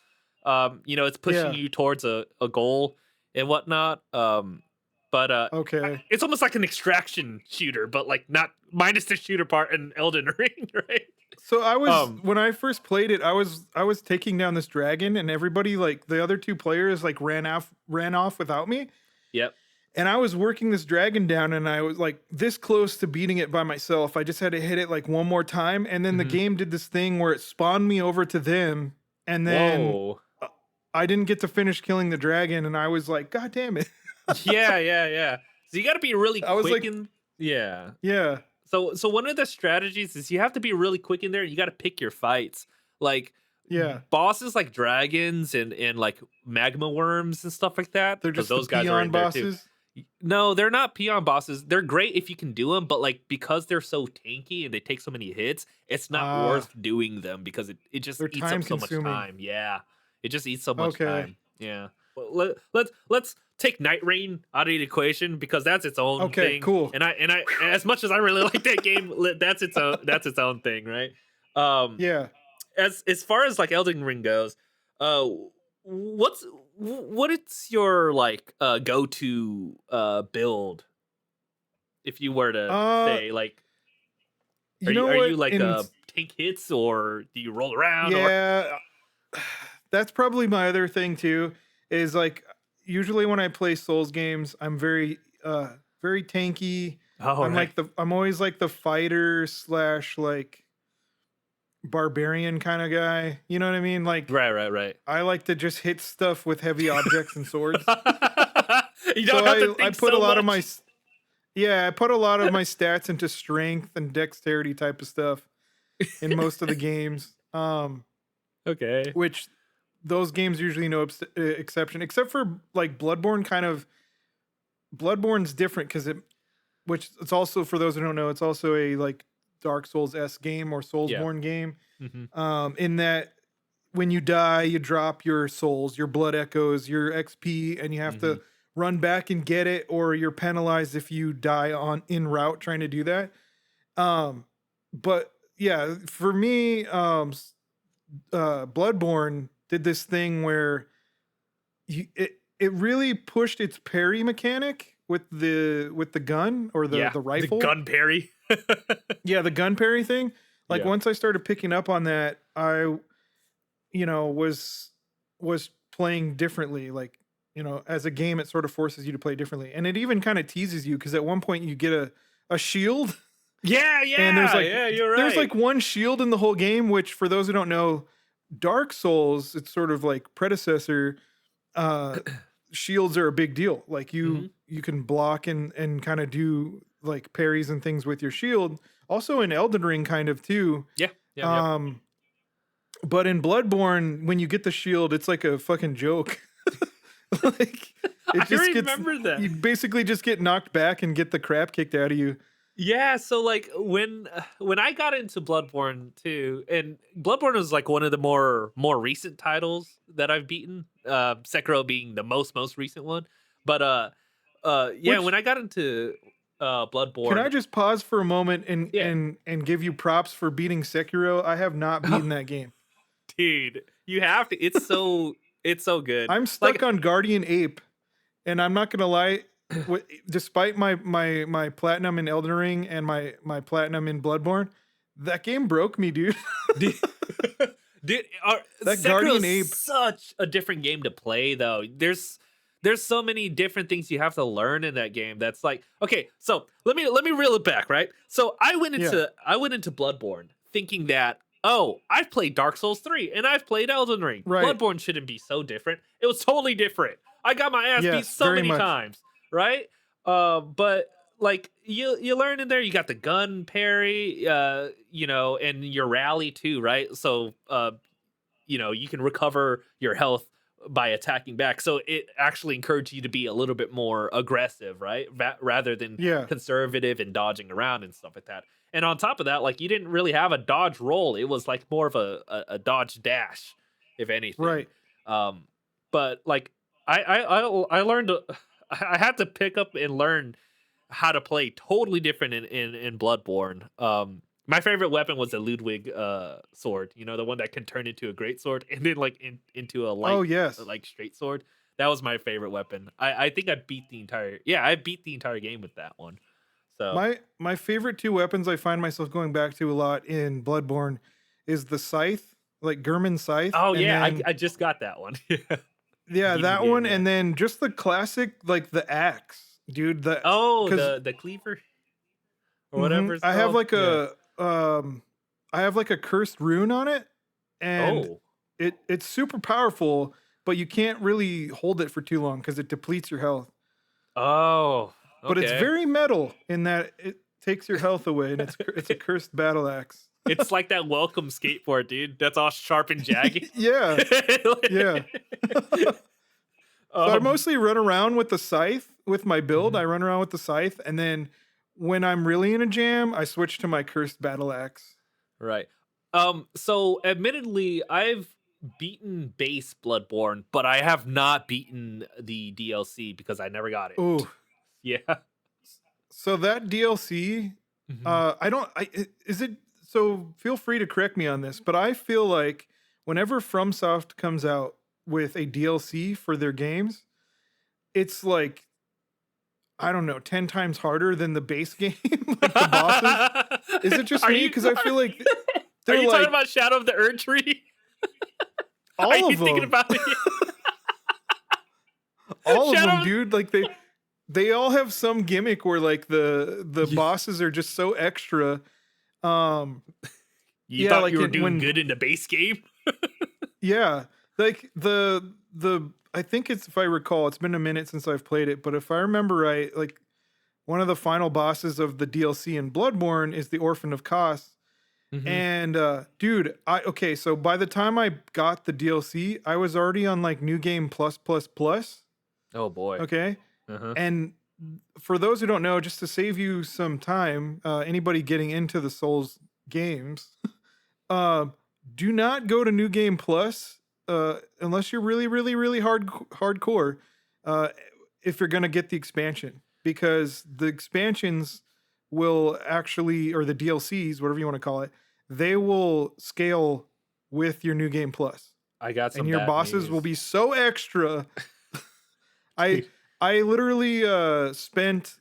It's pushing Yeah. you towards a goal and whatnot. But Okay. it's almost like an extraction shooter, but like not minus the shooter part in Elden Ring, right? So I was Um, when I first played it, I was taking down this dragon and everybody like the other two players like ran off without me. yep. And I was working this dragon down and I was like this close to beating it by myself. I just had to hit it like one more time. And then the Mhm. game did this thing where it spawned me over to them. And then Whoa. I didn't get to finish killing the dragon, and I was like, God damn it. Yeah, yeah, yeah. So you got to be really I was quick like, in. Yeah. yeah, So one of the strategies is you have to be really quick in there. You got to pick your fights. Like yeah. bosses like dragons and like magma worms and stuff like that, They're because just the those guys are peon in there too. bosses. No, they're not peon bosses. They're great if you can do them, but like because they're so tanky and they take so many hits, it's not Ah, worth doing them because it just they're eats up time so much consuming. time. Yeah, it just eats so much Okay. time. Yeah. Well, let's take Night Rain out of the equation because that's its own Okay, thing. cool. And I as much as I really like that game, that's its own thing, right? Um, Yeah. as far as like Elden Ring goes, uh, what's what is your like go to build if you were to Uh, say like you know are you what? like tank hits or do you roll around or Yeah, that's probably my other thing too, is like usually when I play Souls games, I'm very tanky. oh right I'm always like the fighter slash like barbarian kind of guy. You know what I mean? Like right I like to just hit stuff with heavy objects and swords. you So don't have to I think put a so lot of my much. yeah, I put a lot of my stats into strength and dexterity type of stuff in most of the games. Okay. Which those games usually no exception, except for like Bloodborne. Bloodborne's different because which it's also for those who don't know, it's also a like Dark Souls s game or Yeah. Soulsborne game. Hmm. In that when you die, you drop your souls, your blood echoes, your XP, and you have Hmm. to run back and get it, or you're penalized if you die on in route trying to do that. Um, but yeah, for me, Bloodborne did this thing where it really pushed its parry mechanic with the gun or Yeah, the the rifle. gun parry. Yeah, the gun parry thing. Like Yeah. once I started picking up on that, I was playing differently. Like as a game, it sort of forces you to play differently, and it even kind of teases you because at one point you get a shield. Yeah, And yeah, yeah, you're there's right. like one shield in the whole game, which for those who don't know, Dark Souls, it's sort of like predecessor, uh shields are a big deal. Like Hmm. you can block and kind of do like parries and things with your shield. Also in Elden Ring kind of too. Yeah, yeah, yep. Um but in Bloodborne, when you get the shield, it's like a fucking joke. Like it I just gets remember that. you basically just get knocked back and get the crap kicked out of you. Yeah, so like when I got into Bloodborne too, and Bloodborne was like one of the more recent titles that I've beaten. Sekiro being the most recent one, but yeah, when Which I got into Can I Bloodborne, just pause for a moment yeah, and give you props for beating Sekiro? I have not beaten that game. dude, you have to. It's so good. I'm stuck Like on Guardian Ape, and I'm not gonna lie. Despite my platinum in Elden Ring and my platinum in Bloodborne, that game broke me, dude. Dude, dude That Sekiro Guardian is Ape. such a different game to play though. There's so many different things you have to learn in that game. That's like okay, so let me reel it back, right? So Yeah, I went into Bloodborne thinking that oh, I've played Dark Souls 3 and I've played Elden Ring. right. Bloodborne shouldn't be so different. It was totally different. I got my ass beat Yes, so very many much. times, right? But like you learn in there, you got the gun parry, and your rally too, right? So you can recover your health by attacking back. So it actually encouraged you to be a little bit more aggressive, right? Rather than Yeah, conservative and dodging around and stuff like that. And on top of that, like you didn't really have a dodge roll. It was like more of a dodge dash, if anything. right. Um, but like I learned I had to pick up and learn how to play totally different in Bloodborne. My favorite weapon was the Ludwig sword, the one that can turn into a great sword and then like into a Oh light yes. like straight sword. That was my favorite weapon. I think I beat the entire game with that one. So My favorite two weapons I find myself going back to a lot in Bloodborne is the scythe, like Gurman scythe, oh and yeah, then I just got that one. yeah, Beating the that game, one, yeah. and then just the classic, like the axe, dude. Oh, Because the cleaver or whatever it's I have called. like Yeah. I have like a cursed rune on it, and Oh. it's super powerful. but you can't really hold it for too long because it depletes your health. Oh, But it's okay. very metal in that it takes your health away, and it's a cursed battle axe. It's like that welcome skateboard, dude. That's all sharp and jagged. Yeah, yeah. So I um, mostly run around with the scythe with my build. mhm, I run around with the scythe, and then when I'm really in a jam, I switch to my cursed battle axe. right. So admittedly, I've beaten base Bloodborne, but I have not beaten the DLC because I never got it. Oh, Yeah. so that DLC, Mhm. I don't. Is it? So feel free to correct me on this, but I feel like whenever FromSoft comes out with a DLC for their games, it's like I don't know, 10 times harder than the base game, like the bosses. Is it just Are me? you Because I feel like are they're you talking like about Shadow of the Erd Tree? Are all you of thinking them, about it? all of them, Shadow dude. Like they all have some gimmick where like the you, bosses are just so extra. Um, you yeah, thought you like were in doing when good in the base game? yeah, like the I think it's if I recall, it's been a minute since I've played it, but if I remember right, like one of the final bosses of the DLC in Bloodborne is the Orphan of Kos. Mhm. And dude, I okay, so by the time I got the DLC, I was already on like New Game Plus Plus Plus. Oh boy. Okay. Uh-huh. And for those who don't know, just to save you some time, anybody getting into the Souls games, uh, do not go to New Game Plus unless you're really, really, really hardcore. Uh, if you're gonna get the expansion, because the expansions will actually, or the DLCs, whatever you want to call it, they will scale with your New Game Plus, I got and some your bad bosses will news. be so extra. I Dude. I literally spent.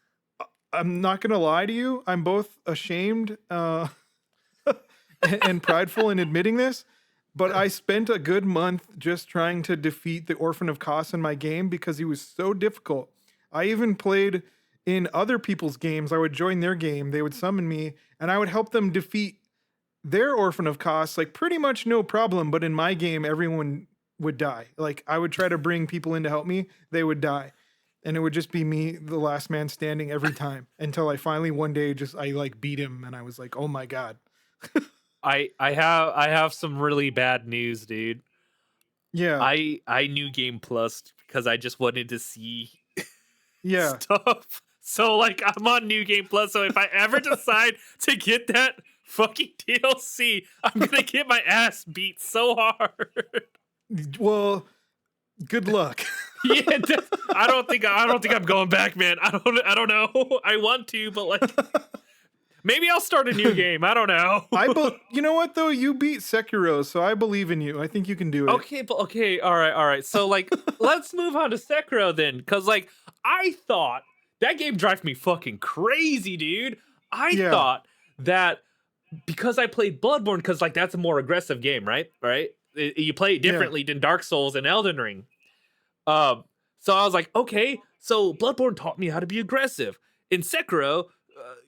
I'm not gonna lie to you. I'm both ashamed and prideful in admitting this, but I spent a good month just trying to defeat the Orphan of Kos in my game because he was so difficult. I even played in other people's games. I would join their game, they would summon me, and I would help them defeat their Orphan of Kos, like pretty much no problem. But in my game, everyone would die. Like I would try to bring people in to help me, they would die. And it would just be me, the last man standing every time until I finally one day just I like beat him and I was like, oh my God. I have some really bad news, dude. Yeah. I knew Game Plus because I just wanted to see Yeah. stuff. So like I'm on New Game Plus, so if I ever decide to get that fucking DLC, I'm gonna get my ass beat so hard. Well, good luck. Yeah, I don't think I'm going back, man. I don't know. I want to, but like maybe I'll start a new game. I don't know. You know what though? You beat Sekiro, so I believe in you. I think you can do it. Okay, but okay, all right. So like, let's move on to Sekiro then, because like I thought that game drives me fucking crazy, dude. I Yeah. thought that because I played Bloodborne, because like that's a more aggressive game, right? Right? You play it Yeah. differently than Dark Souls and Elden Ring. Um, so I was like, okay, so Bloodborne taught me how to be aggressive. In Sekiro,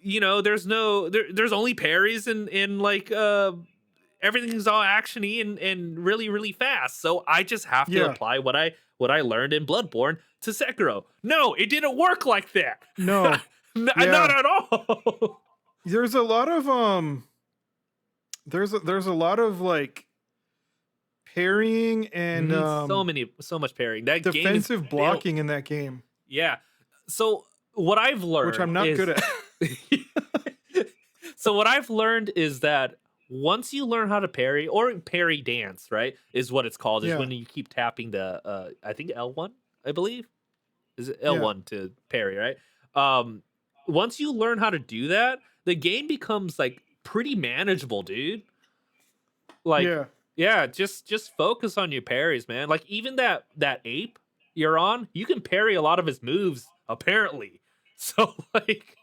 there's only parries and like everything's all actiony and really really fast. So I just have to Yeah. apply what I learned in Bloodborne to Sekiro. No, it didn't work like that. No. Not Yeah. at all. There's a lot of there's a lot of like parrying and So much parrying. That game is defensive built. blocking in that game, Yeah. So what I've which I'm learned not good is at. so what I've learned is that once you learn how to parry or parry dance, right, is what it's called, is Yeah. when you keep tapping the I think L1, I believe. Is it Yeah. L1 to parry, right? Um Once you learn how to do that, the game becomes like pretty manageable, dude. Like Yeah. yeah, just focus on your parries, man. Like even that ape you're on, you can parry a lot of his moves apparently. So like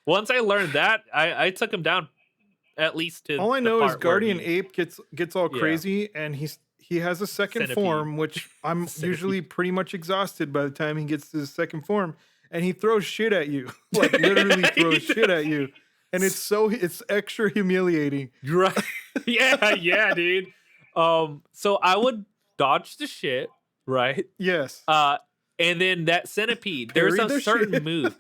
once I learned that, I took him down at least to All I the know is part where Guardian he Ape gets all yeah, crazy and he has a second centipede. form, which I'm usually Centipede. pretty much exhausted by the time he gets to his second form, and he throws shit at you. Like literally throws He shit at does. you. And it's extra humiliating. You're right. Yeah, yeah, dude. So I would dodge the shit, right? Yes. Uh, and then that centipede, there's Parry a the certain shit. move.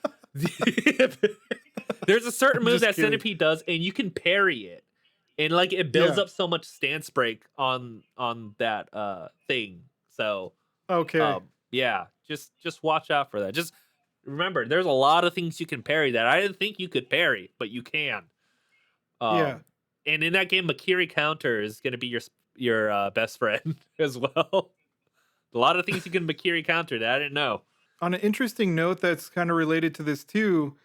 There's a certain I'm move just that kidding. centipede does, and you can parry it, and like it builds Yeah. up so much stance break on that thing. So Okay. yeah, just watch out for that. Just remember, there's a lot of things you can parry that I didn't think you could parry, but you can. Yeah. Um, and in that game, Makiri counter is going to be your best friend as well. A lot of things you can Makiri counter that I didn't know. On an interesting note that's kind of related to this too,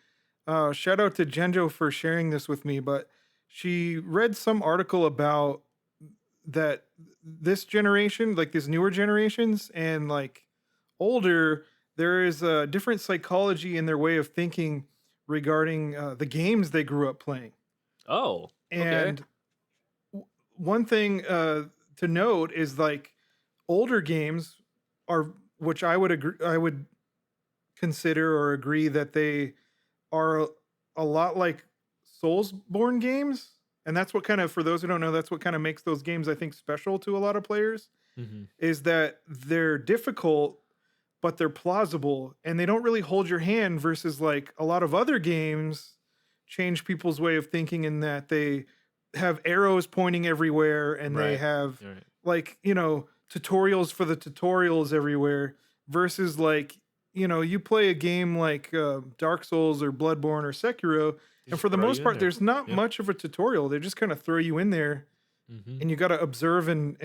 shout out to Genjo for sharing this with me, but she read some article about that this generation, like these newer generations and like older, there is a different psychology in their way of thinking regarding the games they grew up playing. Oh, okay. And one thing to note is like older games are, which I would agree, I would consider or agree that they are a lot like Souls-born games, and that's what kind of, for those who don't know, that's what kind of makes those games, I think, special to a lot of players, Hmm. is that they're difficult, but they're plausible, and they don't really hold your hand versus like a lot of other games change people's way of thinking in that they have arrows pointing everywhere and they Right. have All right. like, tutorials for the tutorials everywhere versus like, you play a game like Dark Souls or Bloodborne or Sekiro, They and just for the throw most you in part there. there's not Yep. much of a tutorial. They just kind of throw you in there Hmm. and you got to observe and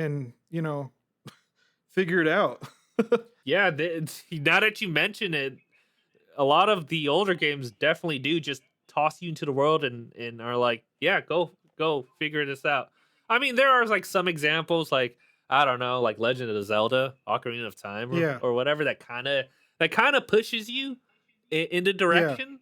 figure it out. Yeah. Now that you mention it, a lot of the older games definitely do just toss you into the world and are like, yeah, go figure this out. I mean, there are like some examples, like I don't know, like Legend of Zelda, Ocarina of Time, or Yeah. or whatever that kind of pushes you in the Yeah. direction.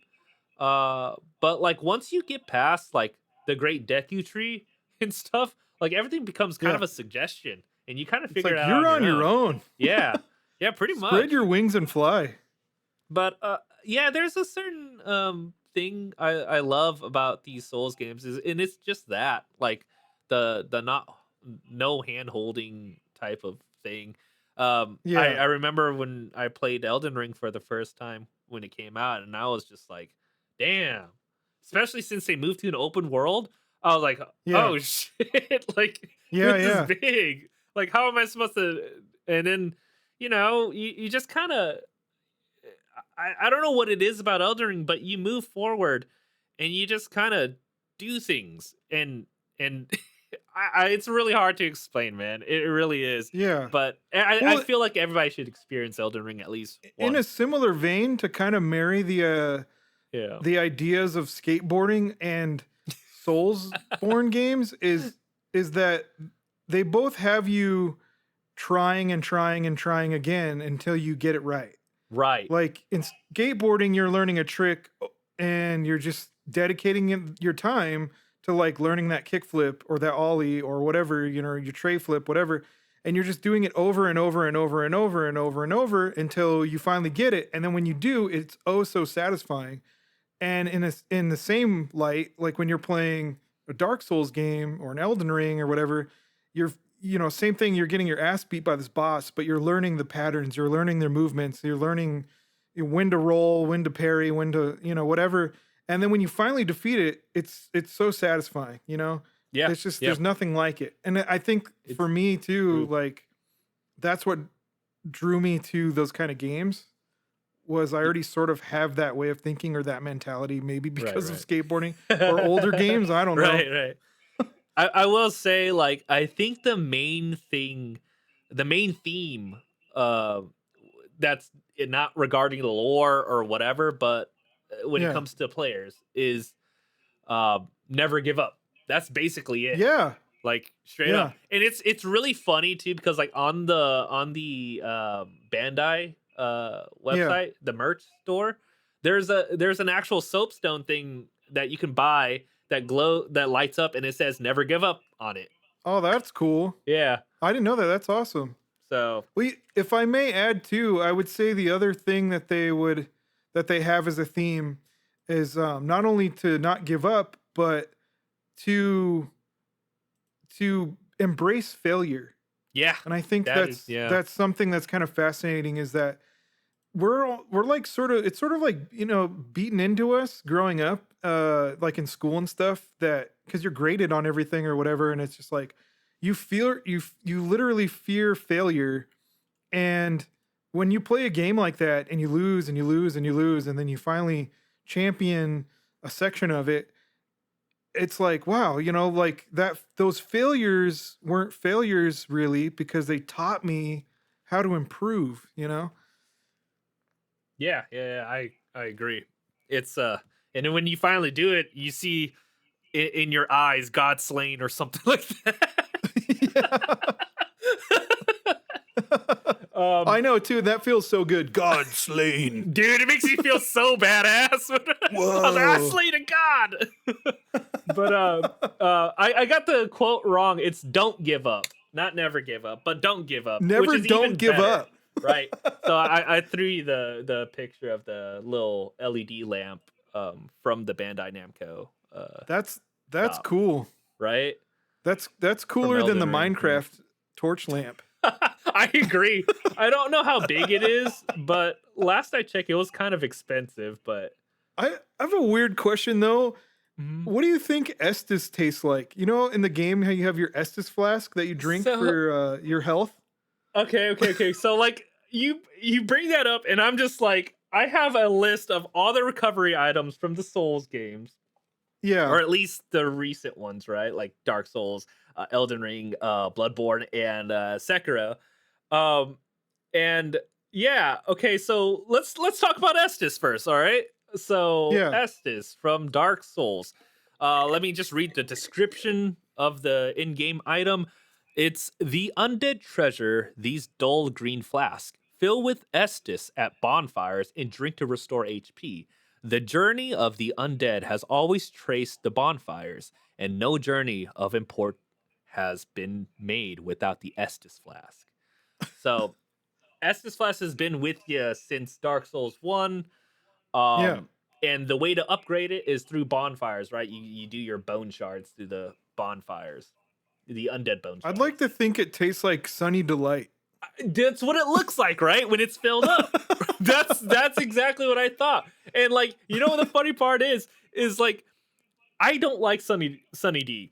But like once you get past like the Great Deku Tree and stuff, like everything becomes kind of Yeah. a suggestion, and you kind of It's figure it like out you're on your on your own. own. Yeah, yeah, pretty Spread much. your wings and fly. But yeah, there's a certain thing I love about these Souls games is, and it's just that like the not no hand holding type of thing. I Yeah. I remember when I played Elden Ring for the first time when it came out, and I was just like, damn. Especially since they moved to an open world, I was like, Yeah. oh shit, like Yeah. this is Yeah. big. Like, how am I supposed to? And then you just kind of I don't know what it is about Elden Ring, but you move forward and you just kind of do things and it's really hard to explain, man. It really is. Yeah. But I Well, feel like everybody should experience Elden Ring at least in a once. similar vein to kind of marry Yeah. the ideas of skateboarding and Souls born games is that they both have you trying and trying and trying again until you get it right. Right. Like in skateboarding, you're learning a trick and you're just dedicating your time to like learning that kickflip or that ollie or whatever, your tray flip, whatever. And you're just doing it over and over and over and over and over and over until you finally get it. And then when you do, it's oh so satisfying. And in the same light, like when you're playing a Dark Souls game or an Elden Ring or whatever, you're same thing. You're getting your ass beat by this boss, but you're learning the patterns. You're learning their movements. You're learning when to roll, when to parry, when to whatever. And then when you finally defeat it, it's so satisfying. Yeah. It's just Yeah. there's nothing like it. And I think for It's me too, true. like that's what drew me to those kind of games was I Y- already sort of have that way of thinking or that mentality, maybe Right, because of right. skateboarding or older games. I don't know. Right, right. I will say, like, I think the main theme, uh, that's not regarding the lore or whatever, but when it Yeah. comes to players, is never give up. That's basically it. Yeah. Like straight Yeah. up, and it's really funny too because like on the Bandai Yeah. website, the merch store, there's an actual soapstone thing that you can buy that lights up and it says "Never give up" on it. Oh, that's cool. Yeah. I didn't know that. That's awesome. So If I may add too, I would say the other thing that they have as a theme is not only to not give up, but to embrace failure. Yeah, And I think that is yeah. that's something that's kind of fascinating is that we're like sort of it's sort of like, beaten into us growing up, like in school and stuff that because you're graded on everything or whatever, and it's just like you literally fear failure. And when you play a game like that and you lose and you lose and you lose, and then you finally champion a section of it, it's like, wow, like that those failures weren't failures really because they taught me how to improve. Yeah, yeah, yeah, I agree. It's and then when you finally do it, you see in your eyes God slain or something like that. Yeah. um I know too. That feels so good. God slain. dude, it makes me feel so badass when I was like, I Whoa. slayed a god. But I got the quote wrong. It's don't give up. Not never give up, but don't give up, which Never is don't even give better. up. Right. So I threw you the picture of the little LED lamp from the Bandai Namco That's that's shop, cool. right? That's From cooler than the Elden Ring. Yeah. Minecraft torch lamp. I agree. I don't know how big it is, but last I checked, it was kind of expensive. But I have a weird question though. Mhm. What do you think Estus tastes like? You know, in the game, how you have your Estus flask that you drink So for your health? okay. So like you bring that up, and I'm just like, I have a list of all the recovery items from the Souls games, Yeah. or at least the recent ones, right? Like Dark Souls, Elden Ring, Bloodborne, and Sekiro. Um, and yeah, okay. So let's talk about Estus first. All right. So Yeah. Estus from Dark Souls. Let me just read the description of the in-game item. It's the undead treasure. These dull green flasks fill with Estus at bonfires and drink to restore HP. The journey of the undead has always traced the bonfires, and no journey of import has been made without the Estus flask. So Estus flask has been with you since Dark Souls 1. Yeah. Um, and the way to upgrade it is through bonfires, right? You do your bone shards through the bonfires, the undead bone I'd shards. like to think it tastes like Sunny Delight. That's what it looks like, right? When it's filled up. That's exactly what I thought. And like, you know what the funny part is like I don't like Sunny D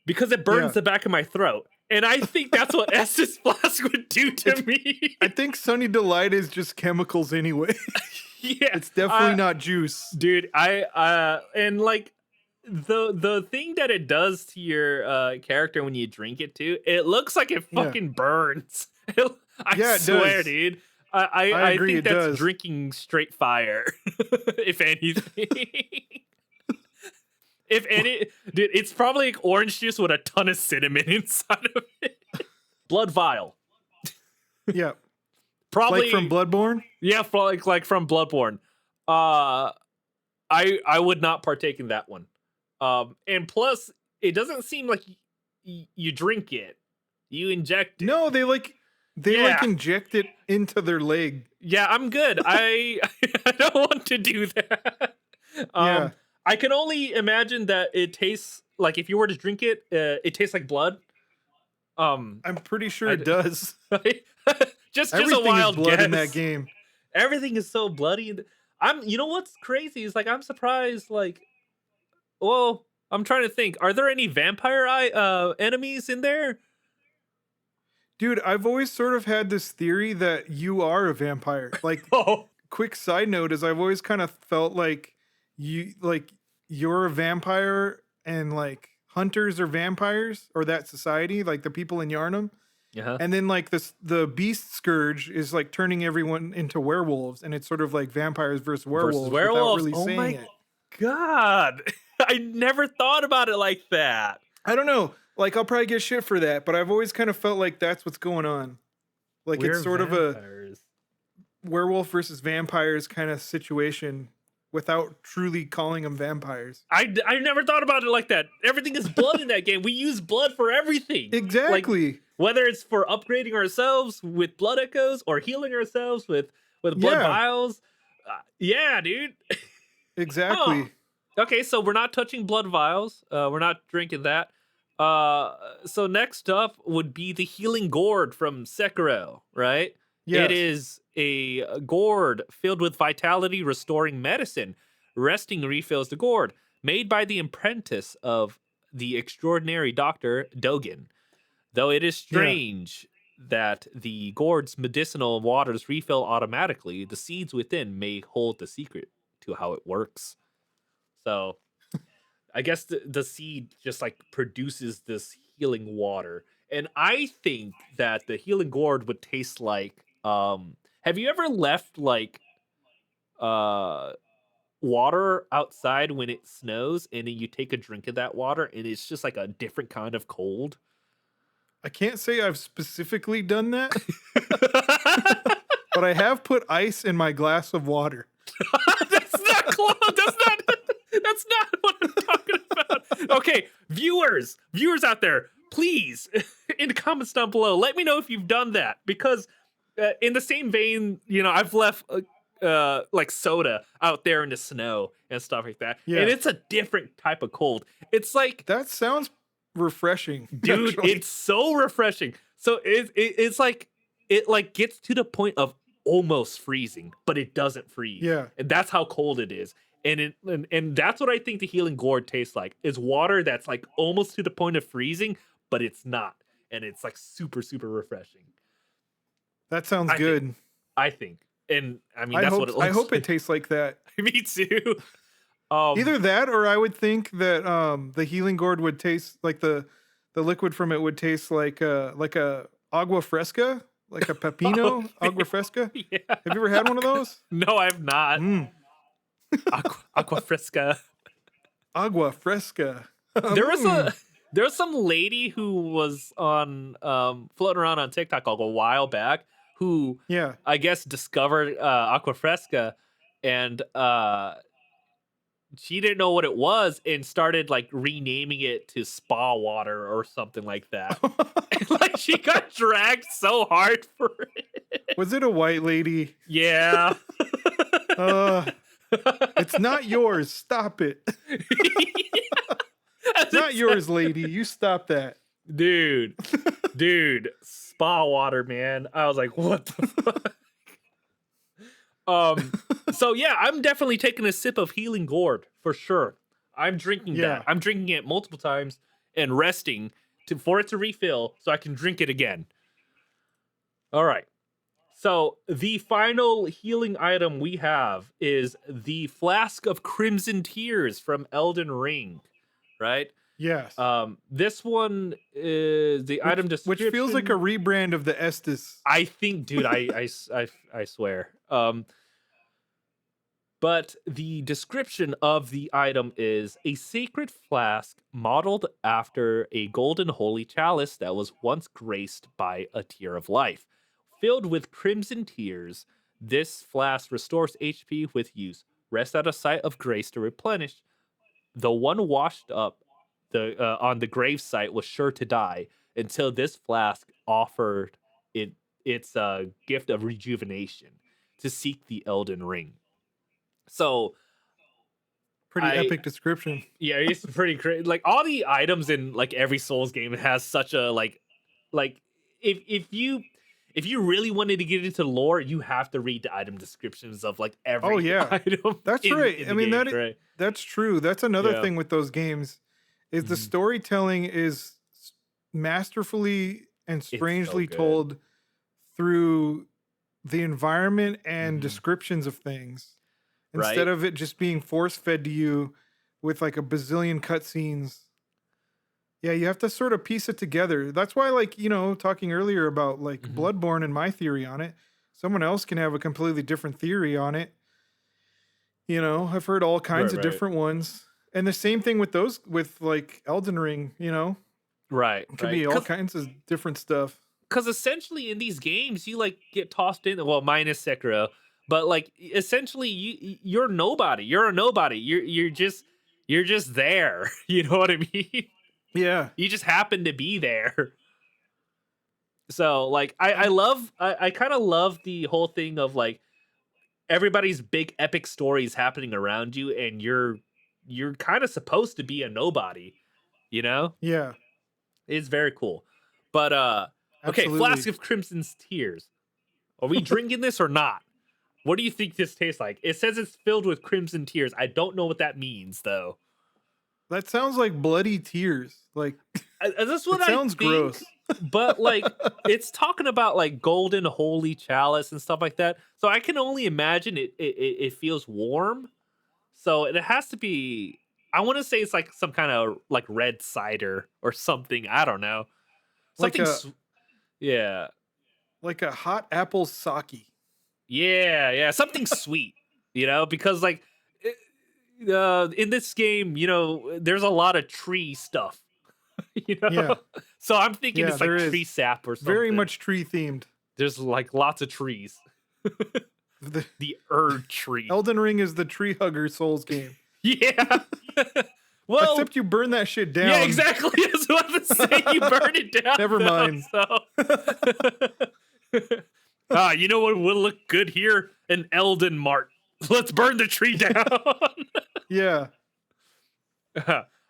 because it burns Yeah. the back of my throat. And I think that's what Estus Flask would do to me. I think Sunny Delight is just chemicals anyway. Yeah. It's definitely not juice. Dude, I and like the thing that it does to your character when you drink it too, it looks like it Yeah. fucking burns. I Yeah, it swear, does. dude. I I agree, think it that's does. drinking straight fire, if anything. If any, dude, it's probably like orange juice with a ton of cinnamon inside of it. Blood vial, Yeah. probably. Like from Bloodborne? Yeah, like from Bloodborne. Uh, I would not partake in that one. And plus, it doesn't seem like you drink it; you inject it. No, they Yeah, inject it into their leg. yeah, I'm good. I don't want to do that. Yeah. I can only imagine that it tastes like if you were to drink it, it tastes like blood. Um, I'm pretty sure I it does. just a Everything is wild blood guess. in that game. Everything is so bloody. You know what's crazy is like I'm surprised. Like, well, I'm trying to think. Are there any vampire enemies in there? Dude, I've always sort of had this theory that you are a vampire. Like, Oh, quick side note is I've always kind of felt like you're a vampire and like hunters are vampires or that society, like the people in Yarnum. yeah. And then like the beast scourge is like turning everyone into werewolves, and it's sort of like vampires versus werewolves, without werewolves. really Oh saying my it. God, I never thought about it like that. I don't know. Like I'll probably get shit for that, but I've always kind of felt like that's what's going on. Like We're it's sort of a vampires. werewolf versus vampires kind of situation without truly calling them vampires. I never thought about it like that. Everything is blood in that game. We use blood for everything. Like, Exactly. whether it's for upgrading ourselves with blood echoes or healing ourselves with blood Yeah. vials. Yeah, dude. Exactly. Okay, so we're not touching blood vials. We're not drinking that. Uh, so next up would be the healing gourd from Sekiro, right? It Yes. is a gourd filled with vitality restoring medicine. Resting refills the gourd, made by the apprentice of the extraordinary doctor Dogen. Though it is Yeah. strange that the gourd's medicinal waters refill automatically, the seeds within may hold the secret to how it works. So I guess the seed just like produces this healing water. And I think that the healing gourd would taste like have you ever left like uh water outside when it snows and then you take a drink of that water and it's just like a different kind of cold? I can't say I've specifically done that, but I have put ice in my glass of water. That's not close. That's not what I'm talking about. Okay, viewers out there, please, in the comments down below, let me know if you've done that because, in the same vein, I've left like soda out there in the snow and stuff like that, and Yeah. it's a different type of cold. It's like, That sounds refreshing, dude, actually. it's so refreshing. So it's like it like gets to the point of almost freezing, but it doesn't freeze, Yeah. and that's how cold it is. And that's what I think the healing gourd tastes like. Is water that's like almost to the point of freezing, but it's not, and it's like super super refreshing. That sounds I think. good. I think, and I mean I that's what hope it I looks hope it like. tastes like that. Me too. Um, Either that or I would think that the healing gourd would taste like the liquid from it would taste like a agua fresca, like a pepino okay, agua fresca. yeah. Have you ever had one of those? No, I've not. Mm, Aqua fresca. agua fresca. There was Mm, a there was some lady who was on floating around on TikTok like a while back who yeah. I guess discovered aqua fresca and she didn't know what it was and started like renaming it to spa water or something like that. And like she got dragged so hard for it. Was it a white lady? Yeah. Uh, it's not yours. Stop it. It's That's not yours, lady. You stop that. dude, dude, spa water, man. I was like, what the fuck? Um, so yeah, I'm definitely taking a sip of healing gourd for sure. I'm drinking that. Yeah. I'm drinking it multiple times and resting for it to refill so I can drink it again. All right. So the final healing item we have is the flask of crimson tears from Elden Ring, right? Yes. This one is the item Which feels like a description. rebrand of the Estes. I think, dude, I swear. But the description of the item is a sacred flask modeled after a golden holy chalice that was once graced by a tear of life. Filled with crimson tears, this flask restores HP with use. Rest out of sight of grace to replenish. The one washed up on the grave site was sure to die until this flask offered its gift of rejuvenation to seek the Elden Ring. So Pretty I epic description. yeah, it's pretty crazy. Like all the items in like every Souls game has such a like if you really wanted to get into lore, you have to read the item descriptions of like Oh every yeah. item That's in right. in I the mean game, right? that's true. That's another Yeah. thing with those games is the Mhm. storytelling is masterfully and It's so strangely good. told through the environment and Mhm. descriptions of things instead Right? of it just being force fed to you with like a bazillion cutscenes. Yeah, you have to sort of piece it together. That's why, like, talking earlier about like Mhm. Bloodborne and my theory on it, someone else can have a completely different theory on it. I've heard all kinds Right, of right. different ones. And the same thing with those, with like Elden Ring, Right, it could right. be all kinds of different stuff. Cuz essentially in these games you like get tossed in, well, minus Sekiro, but like essentially you're nobody. You're a nobody. You're just there. You know what I mean? Yeah. You just happen to be there. So like I And love I kind of love the whole thing of like everybody's big epic stories happening around you and you're kind of supposed to be a nobody, you know? yeah. It's very cool. But okay, Absolutely. Flask of Crimson's Tears. Are we drinking this or not? What do you think this tastes like? It says it's filled with crimson tears. I don't know what that means though. That sounds like bloody tears. Like That's what it I sounds think. gross. But like it's talking about like golden holy chalice and stuff like that. So I can only imagine it feels warm. So it has to be. I want to say it's like some kind of like red cider or something. I don't know. Like Something. a Yeah. like a hot apple sake. Yeah, yeah, something sweet, because like in this game, there's a lot of tree stuff, you know. Yeah. So I'm thinking Yeah, it's like there tree is. sap or Very something. much tree themed. There's like lots of trees. The The Erd tree. Elden Ring is the tree hugger Souls game. Yeah. Well, Except you burn that shit down. yeah, exactly. I was about to say you burn it down. Never though, mind. So. You know what would look good here? An Elden Mart. Let's burn the tree down. Yeah.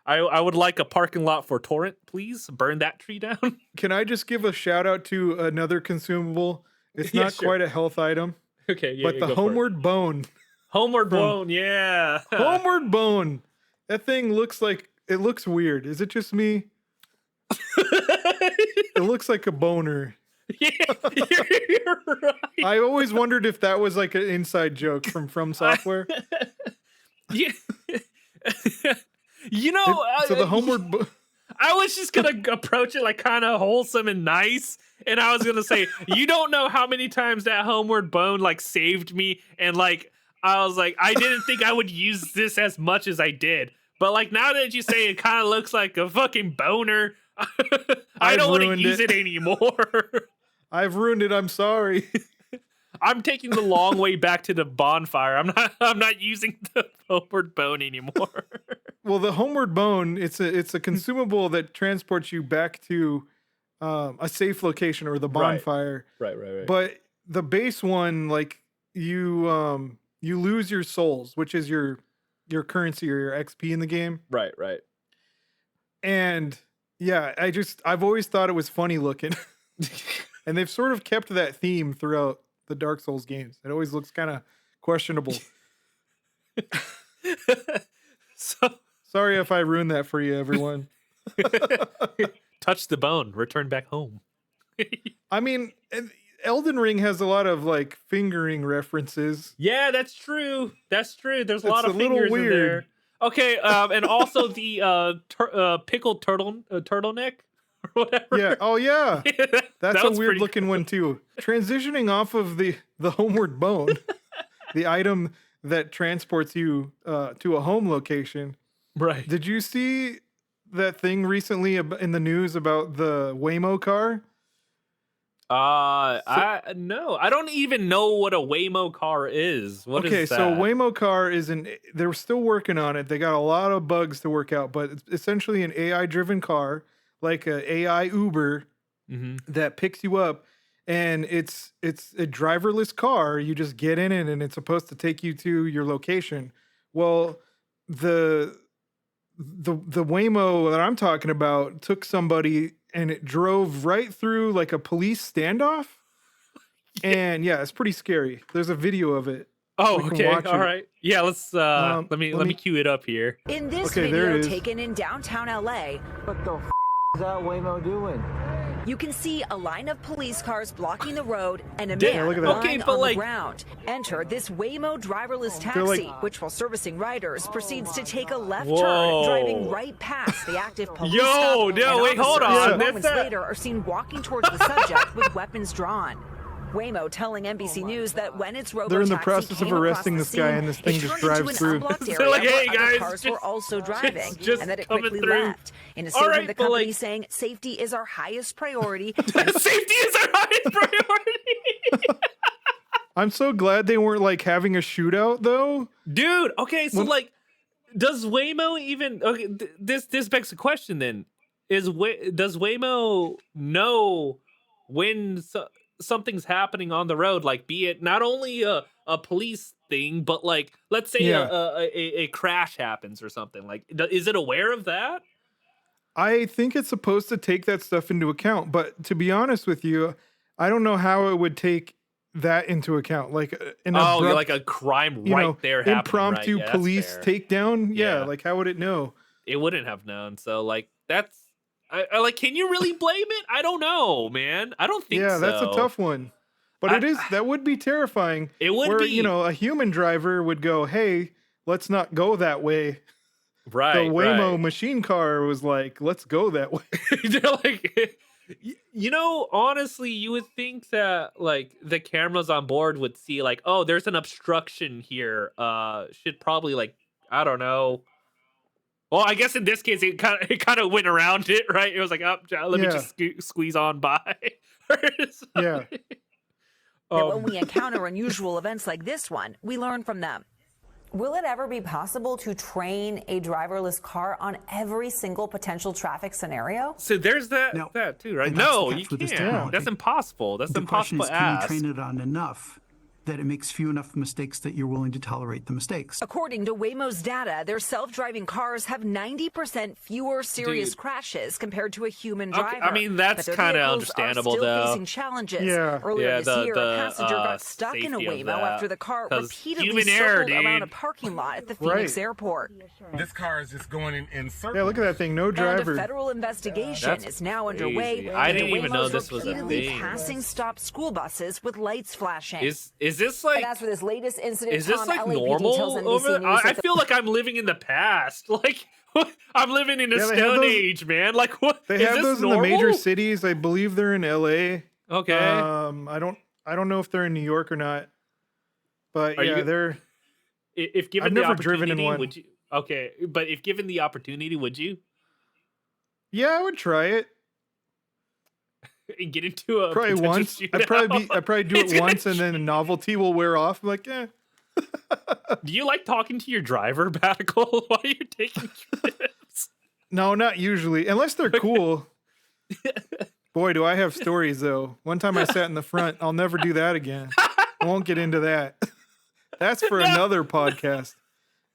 I would like a parking lot for Torrent, please. Burn that tree down. Can I just give a shout out to another consumable? It's Yeah, not sure. quite a health item, Okay, yeah. but yeah, the go for it. Homeward Bone. Homeward from- Bone, yeah. Homeward Bone. That thing looks weird. Is it just me? It looks like a boner. Yeah, you're right. I always wondered if that was like an inside joke from Software. Yeah. So the Homeward Bone. I was just gonna approach it like kind of wholesome and nice, and I was gonna say, you don't know how many times that Homeward Bone like saved me, and like I was like, I didn't think I would use this as much as I did, but like now that you say it kind of looks like a fucking boner, I don't want to ruined use it. it anymore. I've ruined it. I'm sorry. I'm taking the long way back to the bonfire. I'm not using the Homeward Bone anymore. Well, the Homeward Bone, it's a consumable that transports you back to a safe location or the bonfire. Right. But the base one, like you lose your souls, which is your currency or your XP in the game. Right. And yeah, I've always thought it was funny looking. And they've sort of kept that theme throughout the Dark Souls games. It always looks kind of questionable. So Sorry if I ruined that for you, everyone. touch the bone, return back home. I mean, Elden Ring has a lot of like fingering references. Yeah, that's true. That's true. There's a It's lot of a little fingers in weird. there. Okay, and also the pickled turtleneck or whatever. Yeah. Oh yeah. That's That a was weird pretty looking one too. Transitioning off of the Homeward Bone, the item that transports you to a home location. Right. Did you see that thing recently in the news about the Waymo car? No, I don't even know what a Waymo car is. What is Okay, that? so Waymo car they're still working on it. They got a lot of bugs to work out, but it's essentially an AI driven car, like a AI Uber Mhm. that picks you up, and it's a driverless car. You just get in it and it's supposed to take you to your location. Well, the Waymo that I'm talking about took somebody and it drove right through like a police standoff. And yeah, it's pretty scary. There's a video of it. Oh, We can okay. watch All it. right. Yeah, let's let me let me- cue it up here. In this Okay, there video it is. taken in downtown LA, What the is that Waymo doing? you can see a line of police cars blocking the road and a Did- man look at that. Okay, lying but on like- the ground. Enter this Waymo driverless They're like- taxi, which while servicing riders proceeds to take a left Whoa. turn, driving right past the active police Yo, stop, no, and wait, hold officers on. moments That's later are seen walking towards the subject with weapons drawn. Waymo telling NBC News that when its robo They're in the taxi process of came across arresting the this guy, scene, and this thing it just turned into drives an through. unblocked They're area like, where "Hey, other guys, cars were just- also driving, just and that it coming quickly through." left. In a All statement, right, the but, company like- saying safety is our highest priority. Safety is our highest priority. I'm so glad they weren't like having a shootout though. Dude, okay, so When- like does Waymo even okay, this begs the question then. Does Waymo know when something's happening on the road, like be it not only a police thing, but like let's say Yeah. a crash happens or something. Like is it aware of that? I think it's supposed to take that stuff into account, but to be honest with you, I don't know how it would take that into account. Like an Oh, you're abrupt, like a crime you right know, there happening, right? impromptu Yeah, that's police fair. takedown. Yeah, Yeah. like how would it know? It wouldn't have known. So like that's I like can you really blame it? I don't know, man. I don't think Yeah, that's a so. tough one. But I, that would be terrifying. it would Where, be a human driver would go, "Hey, let's not go that way." The right, Waymo right. machine car was like, "Let's go that way." They're like honestly, you would think that like the cameras on board would see like, oh, there's an obstruction here. Should probably like, I don't know. Well, I guess in this case, it kind of went around it, right? It was like, oh, let me Yeah, just squeeze on by. yeah. That when um, we encounter unusual events like this one, we learn from them. Will it ever be possible to train a driverless car on every single potential traffic scenario? so there's that No. that too, right? And that's the No, you catch with this can't. technology. That's impossible. That's The question impossible is, to can you ask. train it on enough that it makes few enough mistakes that you're willing to tolerate the mistakes? According to Waymo's data, their self-driving cars have 90% fewer serious Dude. crashes compared to a human Okay, driver. I mean, that's But their kinda vehicles understandable, are still though. facing challenges. Yeah. Earlier Yeah, this year, a passenger the got stuck in a safety of Waymo that, after the car 'cause repeatedly human error, circled around a dude. parking lot at the Phoenix Right. airport. This car is just going in circles. Yeah, look at that thing. No And a driver. federal investigation That's is now underway. crazy. I into didn't even know Waymo's this was a repeatedly thing. passing stopped school buses with lights flashing. Is this And like as for this latest incident, is this Tom, like LAPD tells normal NBC over? News I that the feel like I'm living in the past. Like I'm living in a Yeah, they have stone those- age, man. Like what? They is have this those normal? in the major cities. I believe they're in LA. Okay. I don't know if they're in New York or not. But Are yeah, you- they're If given I've the never driven in opportunity, one. would you? Okay, but if given the opportunity, would you yeah, I would try it. get into a Probably potential once. I'd shootout? probably do It's it gonna once and then the novelty will wear off. I'm like, eh. Do you like talking to your driver, Batical, while you're taking trips? No, not usually. Unless they're cool. Boy, do I have stories though. One time I sat in the front. I'll never do that again. I won't get into that. That's for another podcast.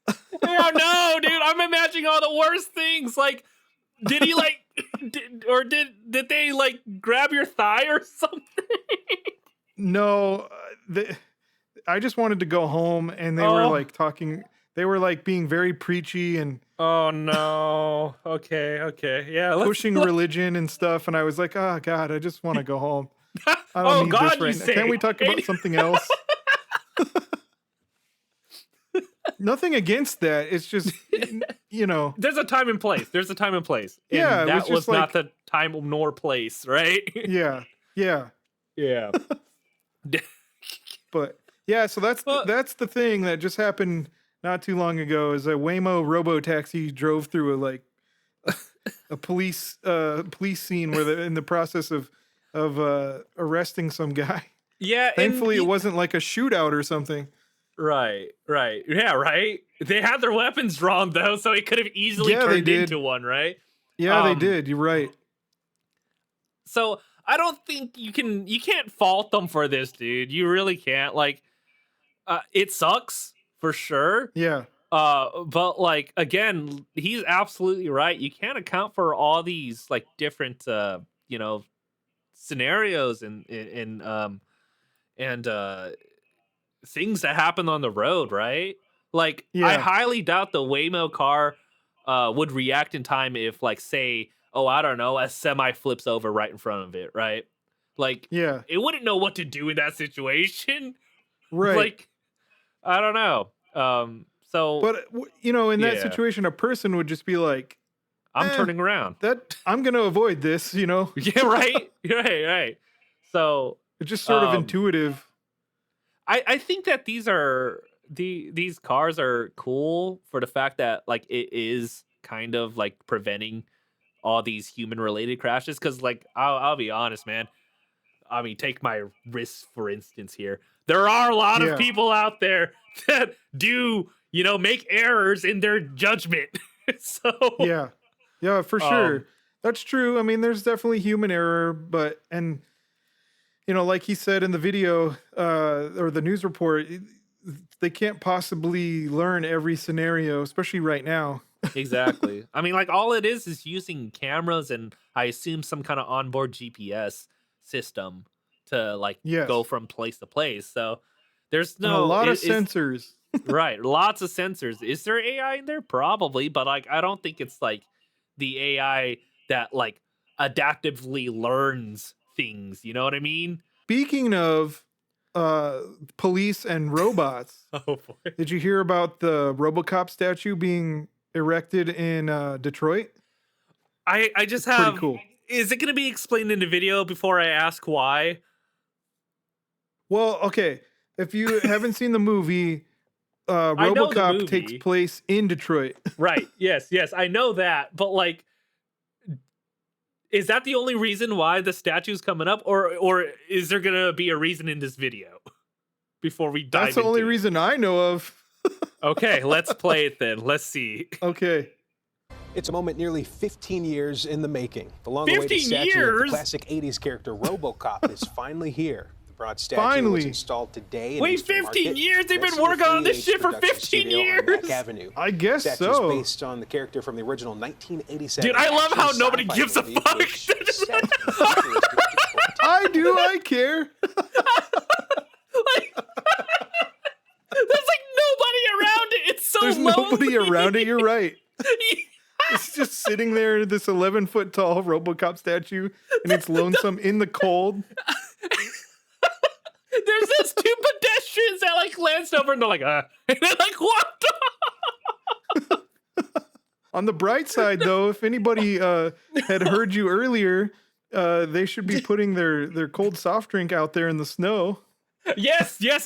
Oh no, dude! I'm imagining all the worst things. Like, did he like, did they like grab your thigh or something? No, I just wanted to go home and they were Oh. like talking. They were like being very preachy and Oh no. Okay. Yeah. Let's, pushing religion and stuff. And I was like, oh God, I just want to go home. I don't Oh, need God, this you right now. say. Can we talk about something else? Nothing against that. It's just, There's a time and place. There's a time and place. And Yeah, it that was was just not the time nor place, right? yeah. Yeah. But yeah, so that's Well- that's the thing that just happened not too long ago. Is a Waymo robo-taxi drove through a police scene where they're in the process of arresting some guy. Yeah. Thankfully, it wasn't like a shootout or something. Right. Yeah, right. They had their weapons drawn though, so it could have easily Yeah, they turned did. into one, right? Yeah, they Um, did. You're right. So I don't think you can't fault them for this, dude. You really can't. Like, it sucks for sure. Yeah, But like again, he's absolutely right. You can't account for all these like different scenarios and things that happen on the road, right? Like I Yeah. highly doubt the Waymo car would react in time if like say, oh, I don't know, a semi flips over right in front of it, right? Like yeah, it wouldn't know what to do in that situation. right. Like I don't know. So But in that Yeah. situation, a person would just be like, I'm eh. turning around. "That I'm going to avoid this." Yeah, right. Right. So It's just sort of Um, intuitive. I think that these cars are cool for the fact that like it is kind of like preventing all these human related crashes. Cause like I'll be honest, man. I mean, take my wrist for instance here. There are a lot Yeah. of people out there that do, make errors in their judgment. So Yeah, for Um, sure. That's true. I mean, there's definitely human error, and like he said in the video or the news report, they can't possibly learn every scenario, especially right now. Exactly. I mean, like all it is using cameras and I assume some kind of onboard GPS system to like Yes. go from place to place. So there's And a no lot of is sensors. right, lots of sensors. Is there AI in there? Probably, but like I don't think it's like the AI that like adaptively learns things. You know what I mean? Speaking of police and robots, Oh boy. did you hear about the RoboCop statue being erected in Detroit? I just Pretty have. cool. Is it going to be explained in the video before I ask why? Well, okay. If you haven't seen the movie, I know the RoboCop takes movie. place in Detroit. Right. Yes. Yes. I know that. But like, is that the only reason why the statue's coming up, or is there gonna be a reason in this video before we dive? That's the only into it? reason I know of. Okay, let's play it then. Let's see. Okay. It's a moment nearly 15 years in the making. The long-awaited 15 statue of the years? classic 80s character RoboCop is finally here. The bronze statue Finally. was installed today. in Wait, Eastern 15 Market, years? They've been next to the working on this 3H shit for production 15 studio on Mack years? Avenue. I guess The statue so. is based on the character from the original 1987. Dude, I love how action nobody sci-fi gives a movie, fuck. which set in the futuristic I do. I care. Like, there's like nobody around it. It's so There's lonely. nobody around it. You're right. It's just sitting there, this 11-foot tall RoboCop statue, and it's lonesome in the cold. There's those two pedestrians that like glanced over and they're like, and they're like, what? On the bright side, though, if anybody had heard you earlier, they should be putting their cold soft drink out there in the snow Yes, yes,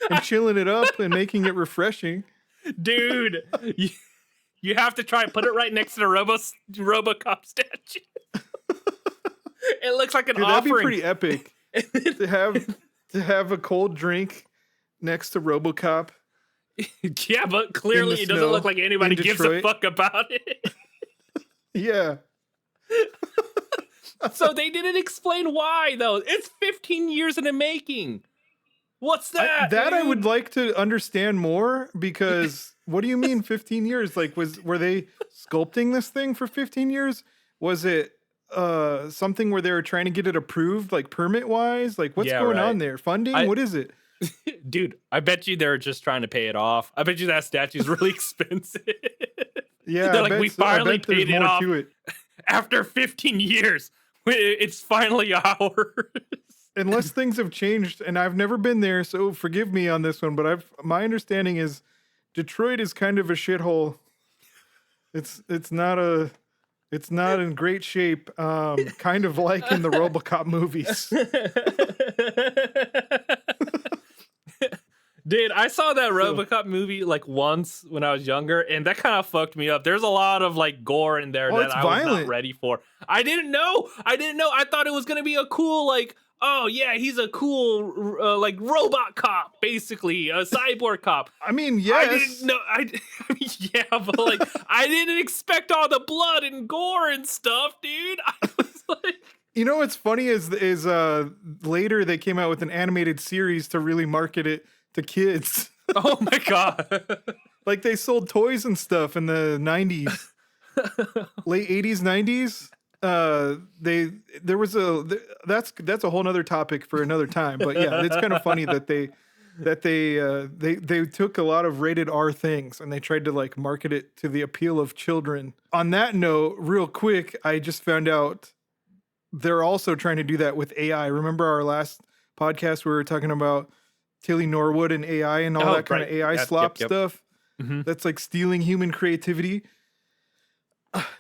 and chilling it up and making it refreshing. dude. You have to try and put it right next to the RoboCop statue. It looks like an Dude, that'd be offering. pretty epic to have a cold drink next to RoboCop. Yeah, but clearly the it doesn't snow look like anybody in gives a Detroit. fuck about it. Yeah. So they didn't explain why, though. It's 15 years in the making. What's that? I dude? would like to understand more, because what do you mean 15 years? Like, were they sculpting this thing for 15 years? Was it something where they were trying to get it approved, like permit wise? Like, what's Yeah, going right. on there? Funding? I- What is it? Dude, I bet you they're just trying to pay it off. I bet you that statue's really expensive. Yeah, They're I like, bet we so. I finally bet there's paid it more off. to it. After 15 years, it's finally ours. Unless things have changed, and I've never been there, so forgive me on this one. But my understanding is Detroit is kind of a shithole. It's not in great shape. Kind of like in the RoboCop movies. Dude, I saw that RoboCop movie like once when I was younger, and that kind of fucked me up. There's a lot of like gore in there Oh, that it's I was not violent. ready for. I didn't know. I thought it was gonna be a cool like, oh yeah, he's a cool like robot cop, basically a cyborg cop. I mean, I yes. didn't know. I mean, yeah, but like I didn't expect all the blood and gore and stuff, dude. I was like, You know what's funny is later they came out with an animated series to really market it to kids. oh my god. Like, they sold toys and stuff in the 90s. Late 80s, 90s. That's a whole nother topic for another time. But yeah, it's kind of funny that they took a lot of rated R things and they tried to like market it to the appeal of children. On that note, real quick, I just found out they're also trying to do that with AI. Remember our last podcast where we were talking about Tilly Norwood and AI and all that kind of AI slop stuff? Mm-hmm. That's like stealing human creativity.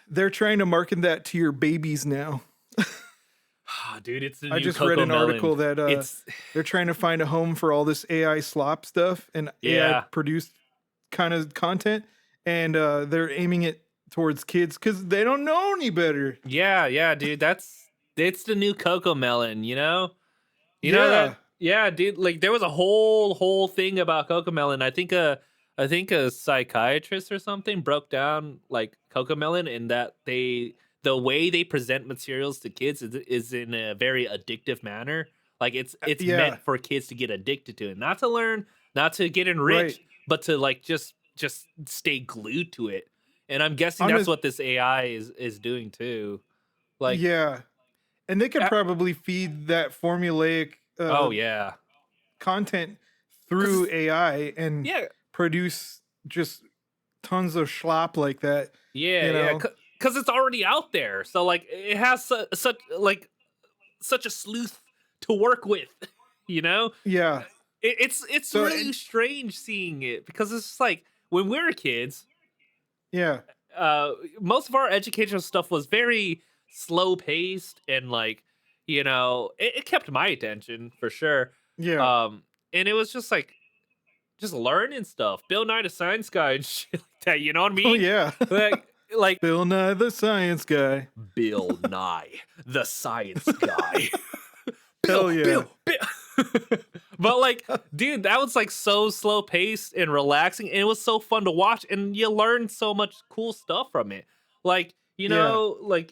They're trying to market that to your babies now. Oh, dude, it's the I new just Coco read an Melon. article that It's they're trying to find a home for all this AI slop stuff and Yeah. AI produced kind of content, and they're aiming it towards kids because they don't know any better. yeah, dude. It's the new Coco Melon, you know? You know Yeah. that? Yeah, dude. Like there was a whole thing about Coco Melon. I think a psychiatrist or something broke down like Coco Melon, and that the way they present materials to kids is in a very addictive manner. Like it's Yeah. meant for kids to get addicted to it, not to learn, not to get enriched, Right. but to like just just stay glued to it. And I'm guessing that's Honest, what this AI is doing too. Like, yeah, and they could uh, probably feed that formulaic oh yeah, content because through AI and yeah, produce just tons of schlop like that. yeah, You yeah, know? because it's already out there. So like, it has such a sleuth to work with. You know, Yeah. it's So really strange seeing it because it's just like when we were kids, yeah, uh, most of our educational stuff was very slow paced and like, it kept my attention for sure. yeah. Um, and it was just like just learning stuff. Bill Nye the Science Guy and shit like that. You know what I Oh mean? yeah. Like Bill Nye the Science Guy. Bill Nye the Science Guy. Hell yeah. Bill. But like, dude, that was like so slow paced and relaxing, and it was so fun to watch, and you learned so much cool stuff from it. Like, Yeah.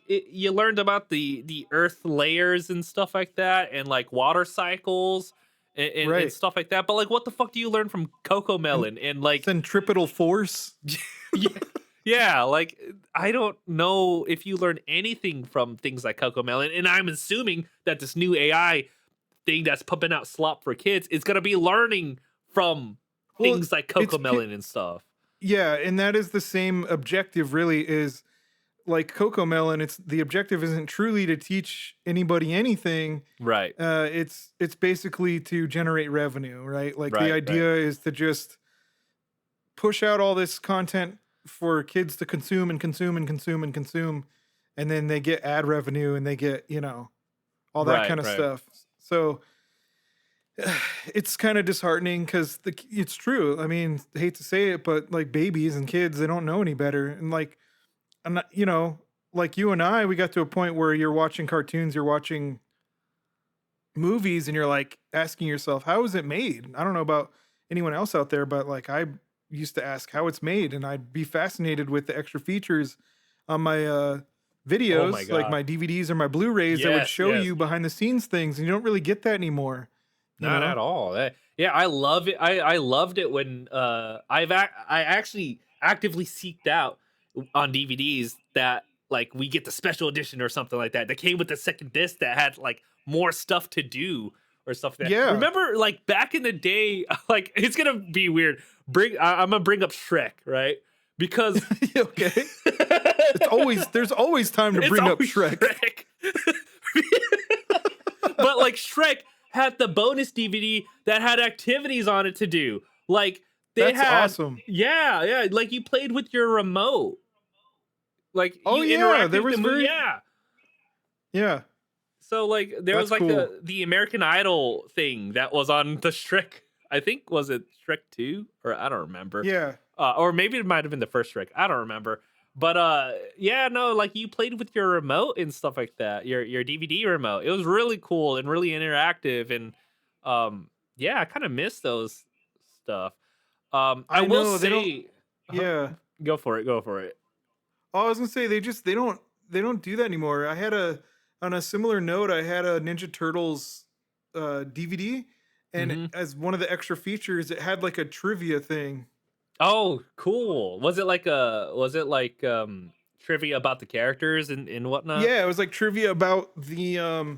you learned about the Earth layers and stuff like that, and like water cycles and Right. stuff like that. But like, what the fuck do you learn from Coco And Melon and like, centripetal force. yeah, yeah, like I don't know if you learn anything from things like Coco Melon, and I'm assuming that this new AI thing that's pumping out slop for kids is gonna be learning from Well, things like it's Coco Melon and stuff. yeah, and that is the same objective really is like Coco Melon, it's the objective isn't truly to teach anybody anything. Right. It's basically to generate revenue, right? Like the Right. idea is to just push out all this content for kids to consume and consume and consume and consume, and then they get ad revenue and they get, all that Right. kind of Right. stuff. So it's kind of disheartening because it's true. I mean, I hate to say it, but like babies and kids, they don't know any better. And like, I'm not, like you and I, we got to a point where you're watching cartoons, you're watching movies, and you're like asking yourself, how is it made? I don't know about anyone else out there, but like I used to ask how it's made, and I'd be fascinated with the extra features on my Oh videos, my like god. my DVDs or my Blu-rays that would Yes. show Yes. you behind the scenes things, and you don't really get that anymore. You Not know? at all. Yeah, I love it. I loved it when I actually actively seeked out on DVDs that like we get the special edition or something like that. That came with the second disc that had like more stuff to do or stuff like that. Yeah. Remember like back in the day, like it's gonna be weird. I'm gonna bring up Shrek, right? Because Okay. There's always time to it's bring up always Shrek. But like Shrek had the bonus DVD that had activities on it to do. Like they That's had awesome. yeah, like you played with your remote. Like Oh, you yeah, interacted there with was the movie. very- Yeah. Yeah. So like there was That's like cool. the American Idol thing that was on the Shrek. I think was it Shrek 2 or I don't remember. Yeah. Or maybe it might have been the first Shrek. I don't remember. But yeah, no, like you played with your remote and stuff like that. Your DVD remote. It was really cool and really interactive and yeah, I kind of miss those stuff. I I will know, they don't- say Yeah. go for it, go for it. Oh, I was gonna say they don't do that anymore. On a similar note, I had a Ninja Turtles DVD, and Mhm. as one of the extra features, it had like a trivia thing. Oh, cool. Was it like trivia about the characters and whatnot? Yeah, it was like trivia about the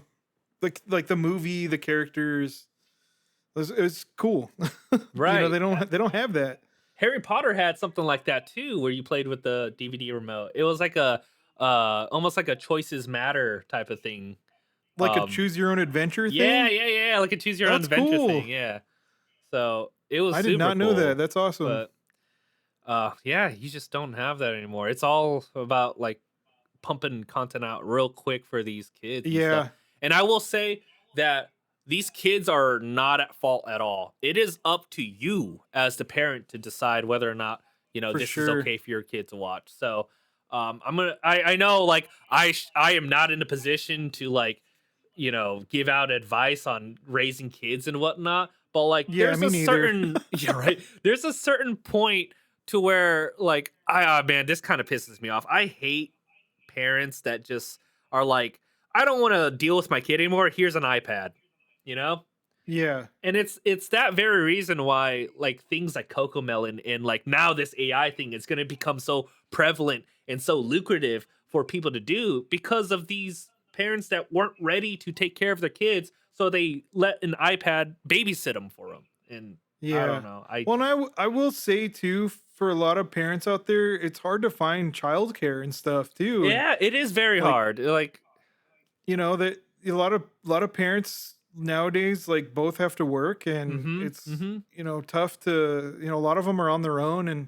like the movie, the characters. It was cool. Right. They don't have that. Harry Potter had something like that too, where you played with the DVD remote. It was like a almost like a choices matter type of thing. Like a Um, choose your own adventure thing. yeah, like a choose your own That's adventure cool. thing. Yeah. So it was. I did super not know cool, that. That's awesome. But yeah, you just don't have that anymore. It's all about like pumping content out real quick for these kids. And Yeah. stuff. And I will say that these kids are not at fault at all. It is up to you as the parent to decide whether or not For this is sure. okay for your kid to watch. So I know like I am not in a position to like give out advice on raising kids and whatnot. But like Yeah, there's me a neither. certain yeah right. There's a certain point to where like man, this kind of pisses me off. I hate parents that just are like, I don't want to deal with my kid anymore. Here's an iPad, you know? Yeah. And it's that very reason why like things like Cocomelon and like now this AI thing is going to become so prevalent and so lucrative for people to do because of these parents that weren't ready to take care of their kids, so they let an iPad babysit them for them. And I don't Yeah. know. Well, and I will say too, for a lot of parents out there, it's hard to find childcare and stuff too. And Yeah, it is very like, hard. Like that a lot of parents nowadays like both have to work, and mhm, it's mhm. tough to a lot of them are on their own, and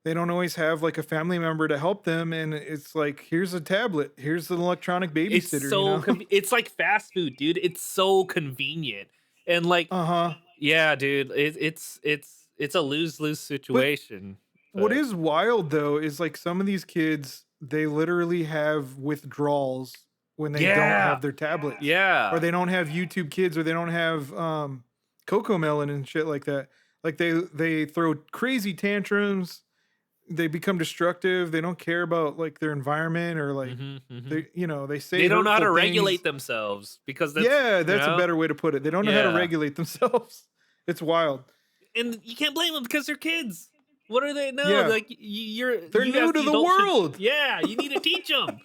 they don't always have like a family member to help them, and it's like, here's a tablet, here's an electronic It's babysitter, so it's like fast food, dude. It's so convenient. And like Uh-huh. yeah, dude, it's a lose-lose But situation. what But is wild though is like some of these kids, they literally have withdrawals when they don't yeah. have their tablets, or Yeah. they don't have YouTube Kids, or they don't have Cocomelon and shit like that. Like they throw crazy tantrums, they become destructive, they don't care about like their environment, or like Mhm, mhm. they say They don't know how to hurtful regulate things. themselves because that's, Yeah, you that's a know? better way to put it. They don't know how to Yeah. regulate themselves. It's wild. And you can't blame them because they're kids. What do they know? Yeah. Like They're you new as to the the adult should, world. yeah, you need to teach them.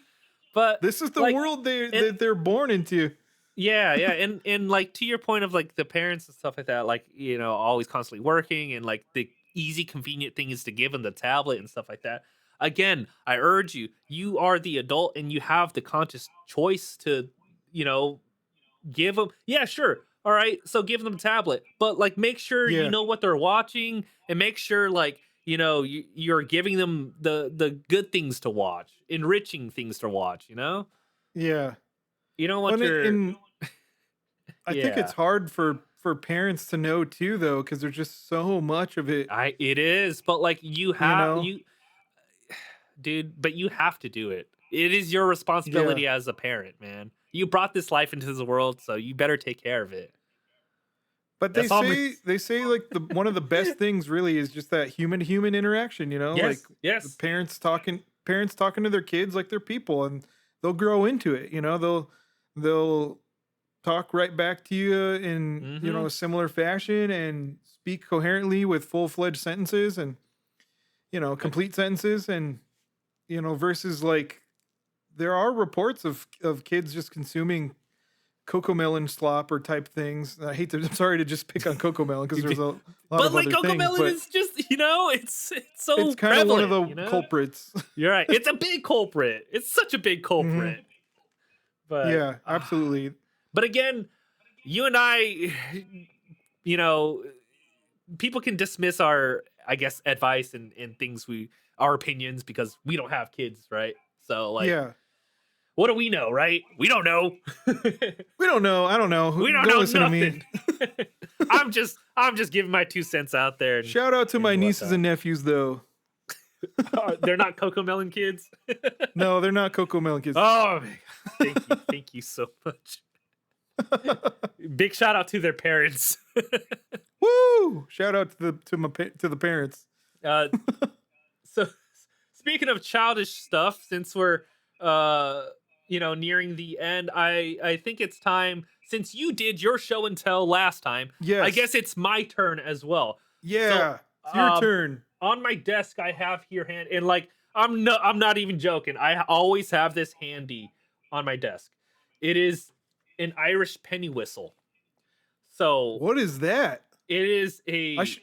But This is the like world and that they're born into. yeah, yeah, and like to your point of like the parents and stuff like that, like always constantly working, and like the easy, convenient thing is to give them the tablet and stuff like that. Again, I urge you, you are the adult and you have the conscious choice to, you know, give them. Yeah, sure. All right, so give them a tablet, but like make sure you Yeah. know what they're watching, and make sure like you're giving them the good things to watch, enriching things to watch. Yeah. You don't Well, want your and I think it's yeah. hard for parents to know too, though, because there's just so much of it, It is, but like you you have know? you dude, but you have to do it. It is your Yeah. responsibility as a parent, man. You brought this life into the world, so you better take care of it. But they That's all. say they say like the one of the best things really is just that human to human interaction, like Yes, the yes. parents talking to their kids like they're people, and they'll grow into it, they'll talk right back to you in, Mhm. a similar fashion, and speak coherently with full-fledged sentences, and, complete sentences, and, versus like there are reports of kids just consuming Cocomelon slop or type things. I'm sorry to just pick on Cocomelon because there's a lot But of like other things, Cocomelon but is just, it's so it's kind of one of prevalent, the culprits. You're right. It's a big culprit. It's such a big Hmm. culprit. But Yeah, absolutely. but again, you and I, you know, people can dismiss our, I guess, advice and things our opinions because we don't have kids, right? So like, Yeah. what do we know, right? We don't know. We don't know. I don't know. We don't Go know listen to me. nothing. I'm just giving my 2 cents out there Shout out to and my nieces whatnot. and nephews, though. They're not Cocomelon kids. No, they're not Cocomelon kids. Oh, man. Thank you so much. Big shout out to their parents. Woo! Shout out to the parents. uh, so speaking of childish stuff, since we're nearing the end, I think it's time, since you did your show and tell last time. Yes. I guess it's my turn as well. Yeah. It's your turn. On my desk I have here and like I'm not even joking. I always have this handy on my desk. It is an Irish penny whistle. So What is that? it is I a sh-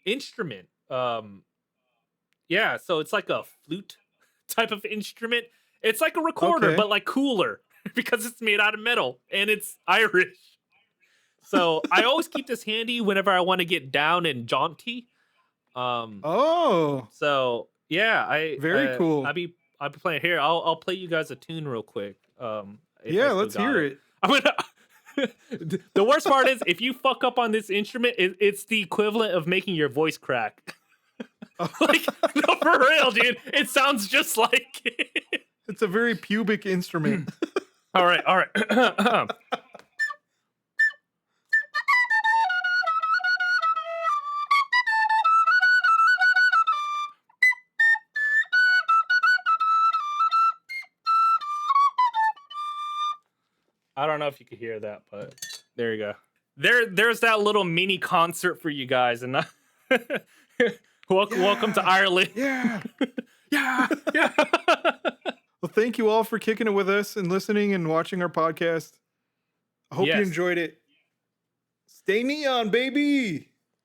instrument. Yeah, so it's like a flute type of instrument. It's like a recorder, Okay. but like cooler because it's made out of metal and it's Irish. So I always keep this handy whenever I want to get down and jaunty. Oh, So yeah, very cool. I'll be playing here. I'll play you guys a tune real quick. If I Yeah, still let's got hear it. I'm gonna. The worst part is if you fuck up on this instrument, it's the equivalent of making your voice crack. Like no, for real, dude. It sounds just like it. It's a very pubic instrument. All right, all right. I don't know if you could hear that, but there you go. there's that little mini concert for you guys, and welcome to Ireland. Yeah. Yeah, yeah. Well, thank you all for kicking it with us and listening and watching our podcast. I hope you Yes. enjoyed it. Stay neon, baby.